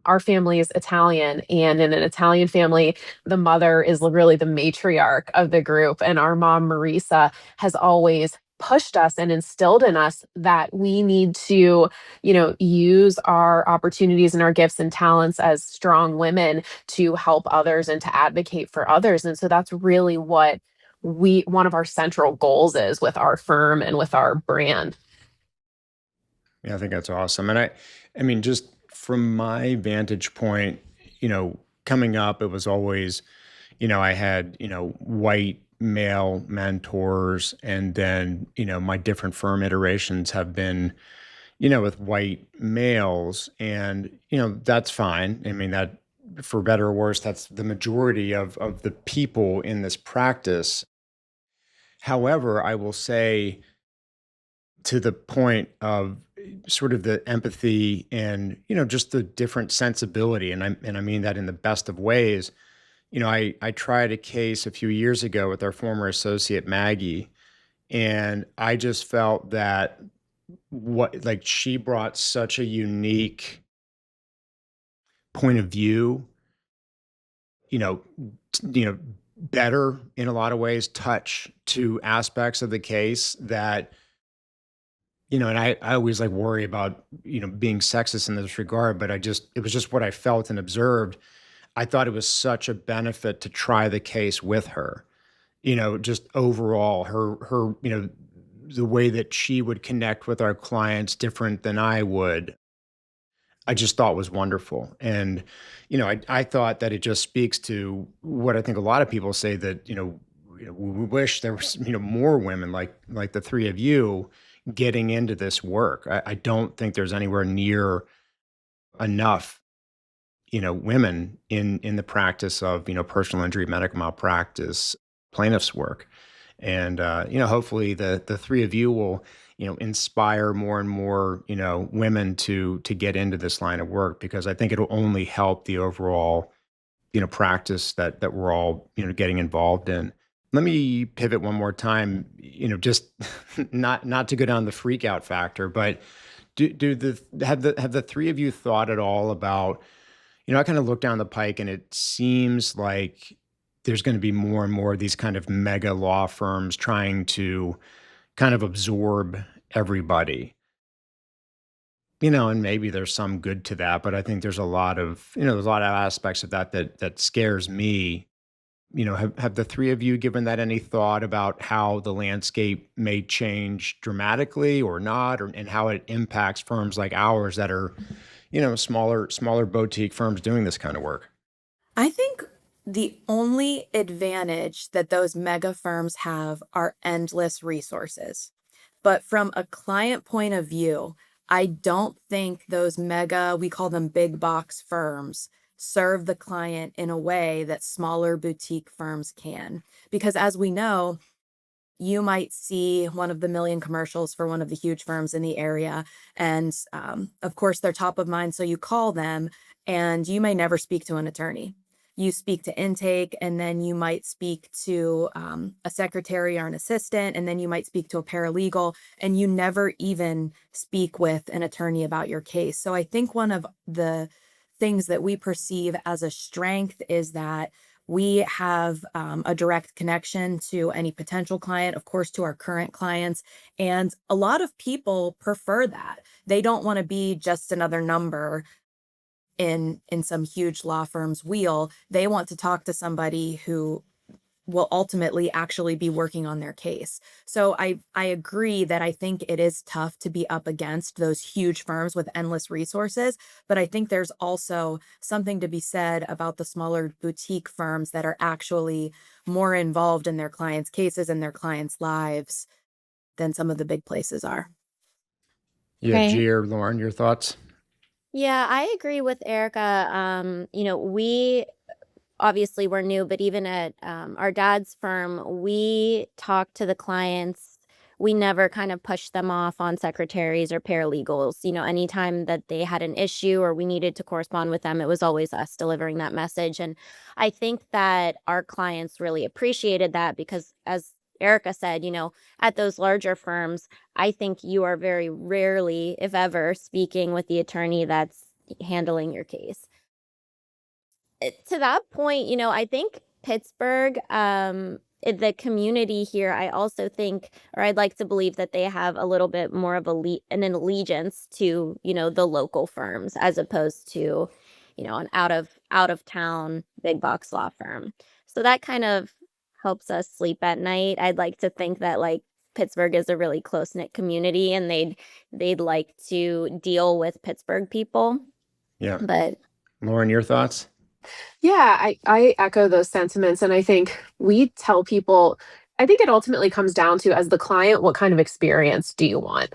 Our family is Italian, and in an Italian family, the mother is really the matriarch of the group. And our mom, Marisa, has always pushed us and instilled in us that we need to, use our opportunities and our gifts and talents as strong women to help others and to advocate for others. And so that's really what one of our central goals is with our firm and with our brand. Yeah, I think that's awesome. And I mean, just from my vantage point, coming up, it was always, I had, white male mentors. And then, my different firm iterations have been, with white males. And, that's fine. I mean, that for better or worse, that's the majority of the people in this practice. However, I will say, to the point of sort of the empathy and just the different sensibility, and I mean that in the best of ways. I tried a case a few years ago with our former associate Maggie, and I just felt that what like she brought such a unique point of view, you know better in a lot of ways touch to aspects of the case that and I always like worry about, being sexist in this regard, but it was just what I felt and observed. I thought it was such a benefit to try the case with her, just overall her, the way that she would connect with our clients different than I would, I just thought was wonderful. And, I thought that it just speaks to what I think a lot of people say that, we wish there was, more women like the three of you getting into this work. I don't think there's anywhere near enough, women in the practice of, personal injury, medical malpractice, plaintiffs work. And hopefully the three of you will, inspire more and more, women to get into this line of work, because I think it'll only help the overall, practice that we're all, getting involved in. Let me pivot one more time, just not to go down the freak out factor, but have the three of you thought at all about, I kind of look down the pike and it seems like there's going to be more and more of these kind of mega law firms trying to kind of absorb everybody. And maybe there's some good to that, but I think there's a lot of, there's a lot of aspects of that scares me. Have the three of you given that any thought about how the landscape may change dramatically or not, and how it impacts firms like ours that are, smaller boutique firms doing this kind of work? I think the only advantage that those mega firms have are endless resources. But from a client point of view, I don't think those mega, we call them big box firms, serve the client in a way that smaller boutique firms can. Because as we know, you might see one of the million commercials for one of the huge firms in the area. And of course, they're top of mind. So you call them and you may never speak to an attorney. You speak to intake, and then you might speak to a secretary or an assistant, and then you might speak to a paralegal, and you never even speak with an attorney about your case. So I think one of the things that we perceive as a strength is that we have a direct connection to any potential client, of course, to our current clients. And a lot of people prefer that. They don't want to be just another number in some huge law firm's wheel. They want to talk to somebody who will ultimately actually be working on their case. So I agree that I think it is tough to be up against those huge firms with endless resources, but I think there's also something to be said about the smaller boutique firms that are actually more involved in their clients' cases and their clients' lives than some of the big places are. Yeah, Right. G or Lauren, your thoughts? Yeah, I agree with Erica. We obviously we're new, but even at our dad's firm, we talk to the clients we never kind of pushed them off on secretaries or paralegals. Anytime that they had an issue or we needed to correspond with them, it was always us delivering that message. And I think that our clients really appreciated that because, as Erica said, at those larger firms, I think you are very rarely, if ever, speaking with the attorney that's handling your case. To that point, I think Pittsburgh, the community here, I also think, or I'd like to believe that they have a little bit more of an allegiance to, the local firms as opposed to, an out of town big box law firm. So that kind of helps us sleep at night. I'd like to think that like Pittsburgh is a really close knit community and they'd like to deal with Pittsburgh people. Yeah. But Lauren, your thoughts? Yeah, I echo those sentiments. And I think we tell people, I think it ultimately comes down to, as the client, what kind of experience do you want?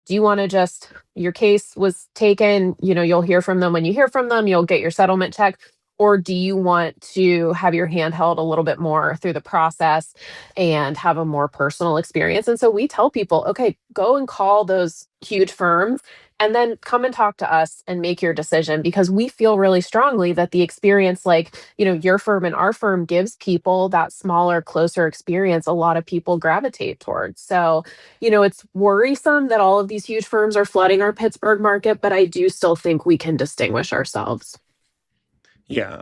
Do you want to just, your case was taken, you'll hear from them when you hear from them, you'll get your settlement check? Or do you want to have your hand held a little bit more through the process and have a more personal experience? And so we tell people, okay, go and call those huge firms and then come and talk to us and make your decision, because we feel really strongly that the experience, like, your firm and our firm, gives people that smaller, closer experience a lot of people gravitate towards. So, it's worrisome that all of these huge firms are flooding our Pittsburgh market, but I do still think we can distinguish ourselves. Yeah,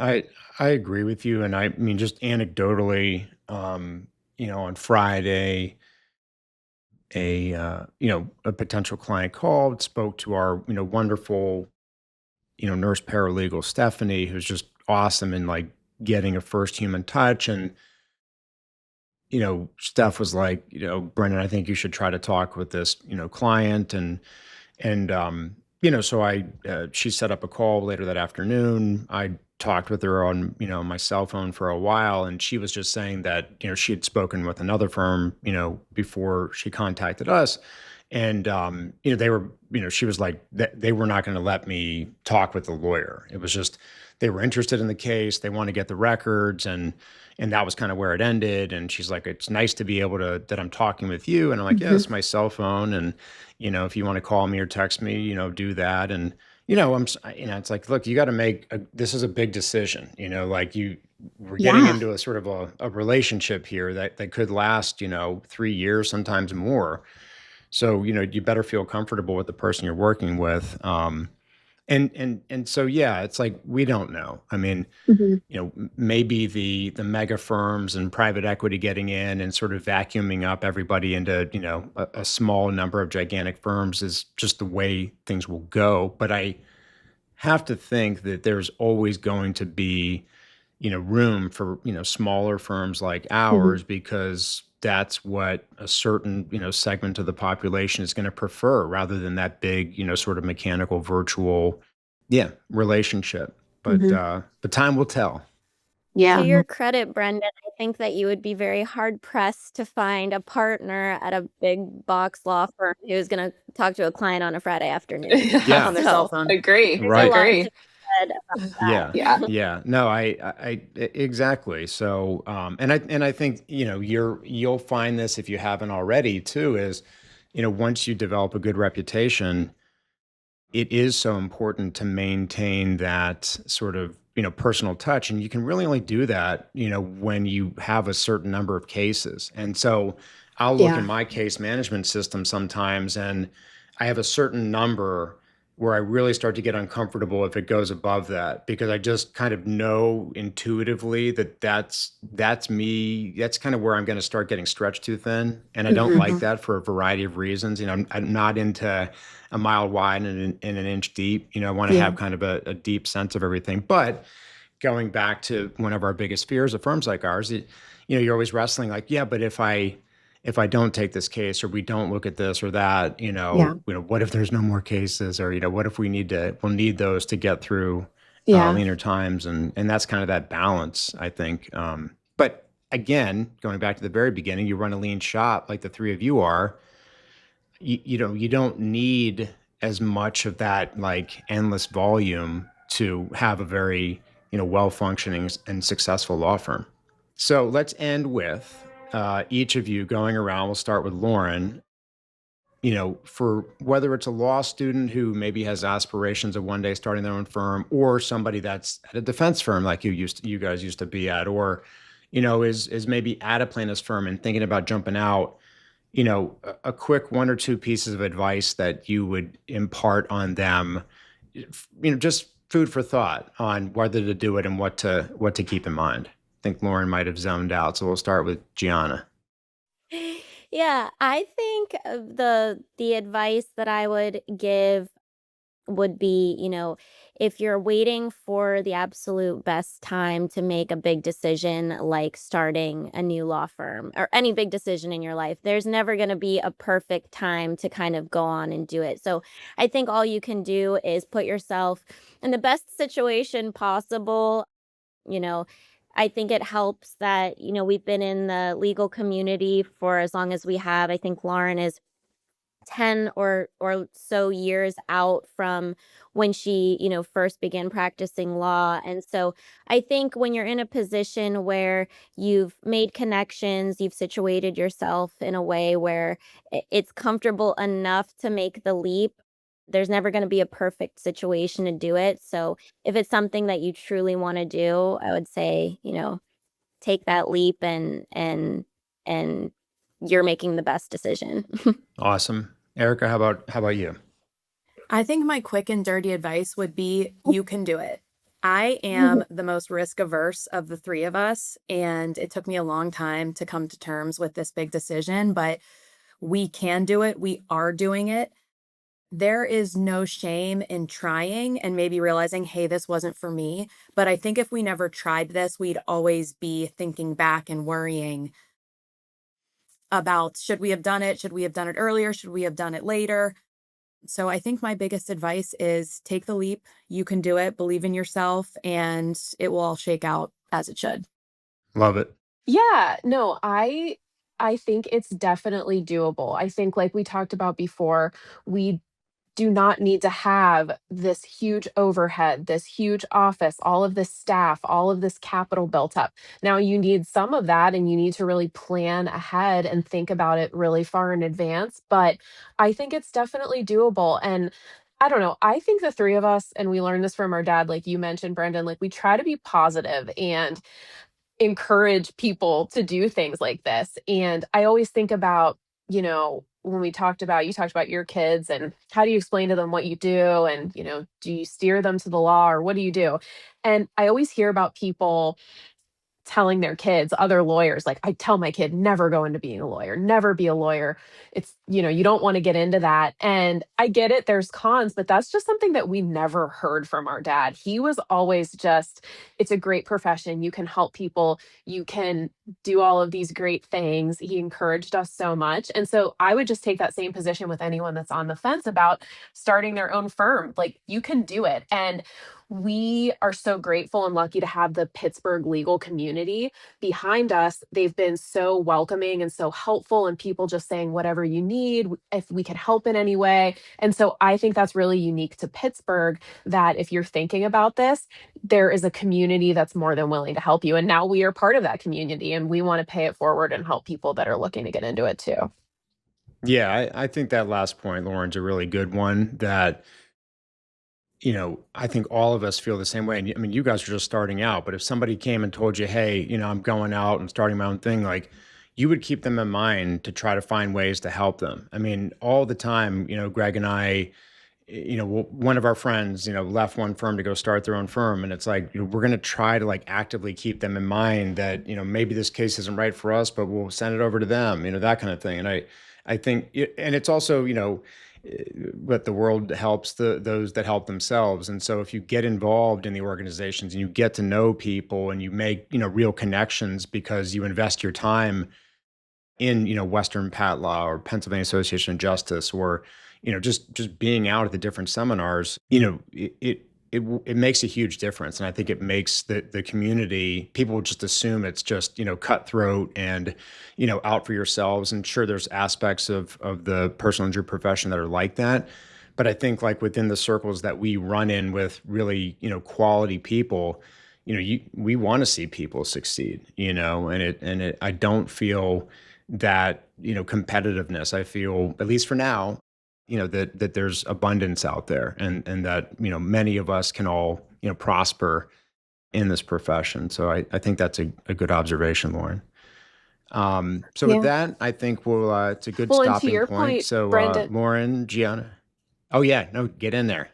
I agree with you. And I mean, just anecdotally, on Friday, a potential client called, spoke to our, wonderful, nurse paralegal Stephanie, who's just awesome in like getting a first human touch. And, Steph was like, Brendan, I think you should try to talk with this, client. So she set up a call later that afternoon. I talked with her on, my cell phone for a while, and she was just saying that, she had spoken with another firm, before she contacted us. And, they were, she was like, they were not going to let me talk with the lawyer. It was just, they were interested in the case. They want to get the records, and that was kind of where it ended. And she's like, it's nice to be able to, that I'm talking with you. And I'm like, yeah, it's my cell phone. And, if you want to call me or text me, do that. And, it's like, look, you got to this is a big decision, like we're getting Yeah. into a sort of a relationship here that could last, 3 years, sometimes more. So, you better feel comfortable with the person you're working with. And so, yeah, it's like, we don't know. I mean, Mhm. maybe the mega firms and private equity getting in and sort of vacuuming up everybody into, a small number of gigantic firms is just the way things will go. But I have to think that there's always going to be, room for, smaller firms like Mhm. ours, because that's what a certain, segment of the population is going to prefer, rather than that big, sort of mechanical virtual, relationship. Mhm. But time will tell. to Yeah. your credit, Brendan, I think that you would be very hard pressed to find a partner at a big box law firm who's going to talk to a client on a Friday afternoon. Yeah. On their cell So phone. Agree. there's a Right. lot to Agree. be said about Yeah. Yeah. that. Yeah. No, exactly. So, and I think, you'll find this, if you haven't already too, is, once you develop a good reputation, it is so important to maintain that sort of, personal touch. And you can really only do that, when you have a certain number of cases. And so I'll look in Yeah. my case management system sometimes, and I have a certain number where I really start to get uncomfortable if it goes above that, because I just kind of know intuitively that that's me. That's kind of where I'm going to start getting stretched too thin. And I don't Mhm. like that for a variety of reasons. I'm not into a mile wide and an inch deep. I want to Yeah. have kind of a deep sense of everything. But going back to one of our biggest fears of firms like ours, you're always wrestling like, yeah, but if I don't take this case, or we don't look at this or that, Yeah. what if there's no more cases, or, what if we'll need those to get through Yeah. leaner times. And that's kind of that balance, I think. But again, going back to the very beginning, you run a lean shop like the three of you are, you don't need as much of that like endless volume to have a very, well functioning and successful law firm. So let's end with each of you going around. We'll start with Lauren. For whether it's a law student who maybe has aspirations of one day starting their own firm, or somebody that's at a defense firm like you guys used to be at, or is maybe at a plaintiff's firm and thinking about jumping out. A quick one or two pieces of advice that you would impart on them. Just food for thought on whether to do it and what to keep in mind. I think Lauren might have zoned out, so we'll start with Gianna. Yeah, I think the advice that I would give would be, if you're waiting for the absolute best time to make a big decision like starting a new law firm or any big decision in your life, there's never going to be a perfect time to kind of go on and do it. So I think all you can do is put yourself in the best situation possible. You know, I think it helps that, we've been in the legal community for as long as we have. I think Lauren is 10 or so years out from when she, first began practicing law. And so I think when you're in a position where you've made connections, you've situated yourself in a way where it's comfortable enough to make the leap, there's never going to be a perfect situation to do it. So if it's something that you truly want to do, I would say, take that leap and you're making the best decision. Awesome. Erica, how about you? I think my quick and dirty advice would be you can do it. I am the most risk averse of the three of us, and it took me a long time to come to terms with this big decision, but we can do it. We are doing it. There is no shame in trying and maybe realizing, hey, this wasn't for me. But I think if we never tried this, we'd always be thinking back and worrying about, should we have done it? Should we have done it earlier? Should we have done it later? So I think my biggest advice is take the leap. You can do it. Believe in yourself, and it will all shake out as it should. Love it. Yeah, no, I think it's definitely doable. I think like we talked about before, we do not need to have this huge overhead, this huge office, all of this staff, all of this capital built up. Now, you need some of that and you need to really plan ahead and think about it really far in advance. But I think it's definitely doable. And I don't know. I think the three of us, and we learned this from our dad, like you mentioned, Brendan, like we try to be positive and encourage people to do things like this. And I always think about, when you talked about your kids and how do you explain to them what you do? And, do you steer them to the law or what do you do? And I always hear about people telling their kids, other lawyers, like I tell my kid, never go into being a lawyer, never be a lawyer. It's, you don't want to get into that. And I get it, there's cons, but that's just something that we never heard from our dad. He was always just, it's a great profession. You can help people, you can do all of these great things. He encouraged us so much. And so I would just take that same position with anyone that's on the fence about starting their own firm. Like you can do it. And we are so grateful and lucky to have the Pittsburgh legal community behind us. They've been so welcoming and so helpful, and people just saying, whatever you need, if we can help in any way. And so I think that's really unique to Pittsburgh, that if you're thinking about this, there is a community that's more than willing to help you. And now we are part of that community, and we want to pay it forward and help people that are looking to get into it too. Yeah, I think that last point, Lauren's a really good one that I think all of us feel the same way. And I mean, you guys are just starting out, but if somebody came and told you, hey, I'm going out and starting my own thing, like you would keep them in mind to try to find ways to help them. I mean, all the time, Greg and I, one of our friends, left one firm to go start their own firm. And it's like, we're going to try to like actively keep them in mind that, maybe this case isn't right for us, but we'll send it over to them, that kind of thing. And I think, and it's also, but the world helps those that help themselves. And so if you get involved in the organizations and you get to know people and you make, real connections because you invest your time in, Western Pat Law or Pennsylvania Association of Justice, or, just being out at the different seminars, it makes a huge difference. And I think it makes the community, people just assume it's just, cutthroat and, out for yourselves. And sure, there's aspects of the personal injury profession that are like that. But I think like within the circles that we run in with really, quality people, we want to see people succeed, and I don't feel that, competitiveness. I feel, at least for now, that there's abundance out there, and that, many of us can all, prosper in this profession. So I think that's a good observation, Lauren. So with Yeah. that, I think it's a good Well, and to stopping your point. point, So, Brendan. Lauren, Gianna. Oh yeah, no, get in there.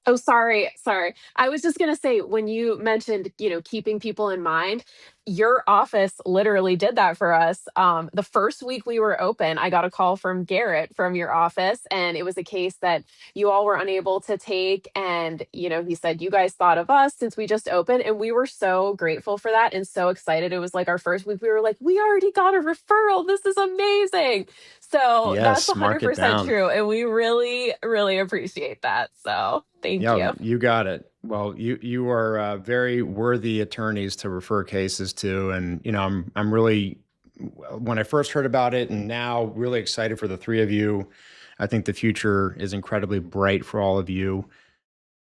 Oh, sorry, sorry. I was just gonna say, when you mentioned, keeping people in mind, your office literally did that for us. The first week we were open, I got a call from Garrett from your office, and it was a case that you all were unable to take. And, he said, you guys thought of us since we just opened. And we were so grateful for that and so excited. It was like our first week, we were like, we already got a referral. This is amazing. So that's Yes, mark it 100% down. true. And we really, really appreciate that. So thank Yeah, you. you got it. Well, you are very worthy attorneys to refer cases to, and I'm really, when I first heard about it, and now really excited for the three of you. I think the future is incredibly bright for all of you.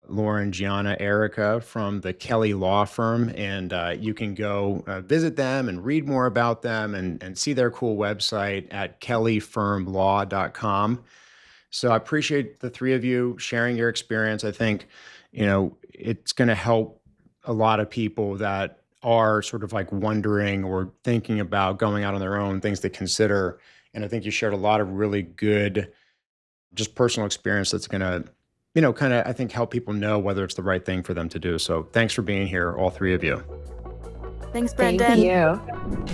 Lauren, Gianna, Erica from the Kelly Law Firm, and you can go visit them and read more about them, and see their cool website at kellyfirmlaw.com. So I appreciate the three of you sharing your experience. I think, it's going to help a lot of people that are sort of like wondering or thinking about going out on their own, things to consider. And I think you shared a lot of really good, just personal experience that's going to, kind of, I think, help people know whether it's the right thing for them to do. So thanks for being here, all three of you. Thanks, Thank Brendan. you.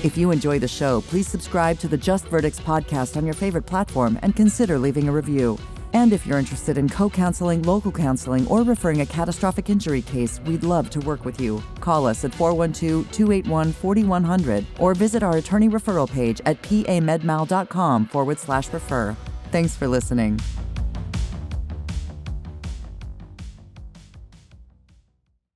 If you enjoy the show, please subscribe to the Just Verdicts podcast on your favorite platform and consider leaving a review. And if you're interested in co-counseling, local counseling, or referring a catastrophic injury case, we'd love to work with you. Call us at 412-281-4100 or visit our attorney referral page at pamedmal.com/refer. Thanks for listening.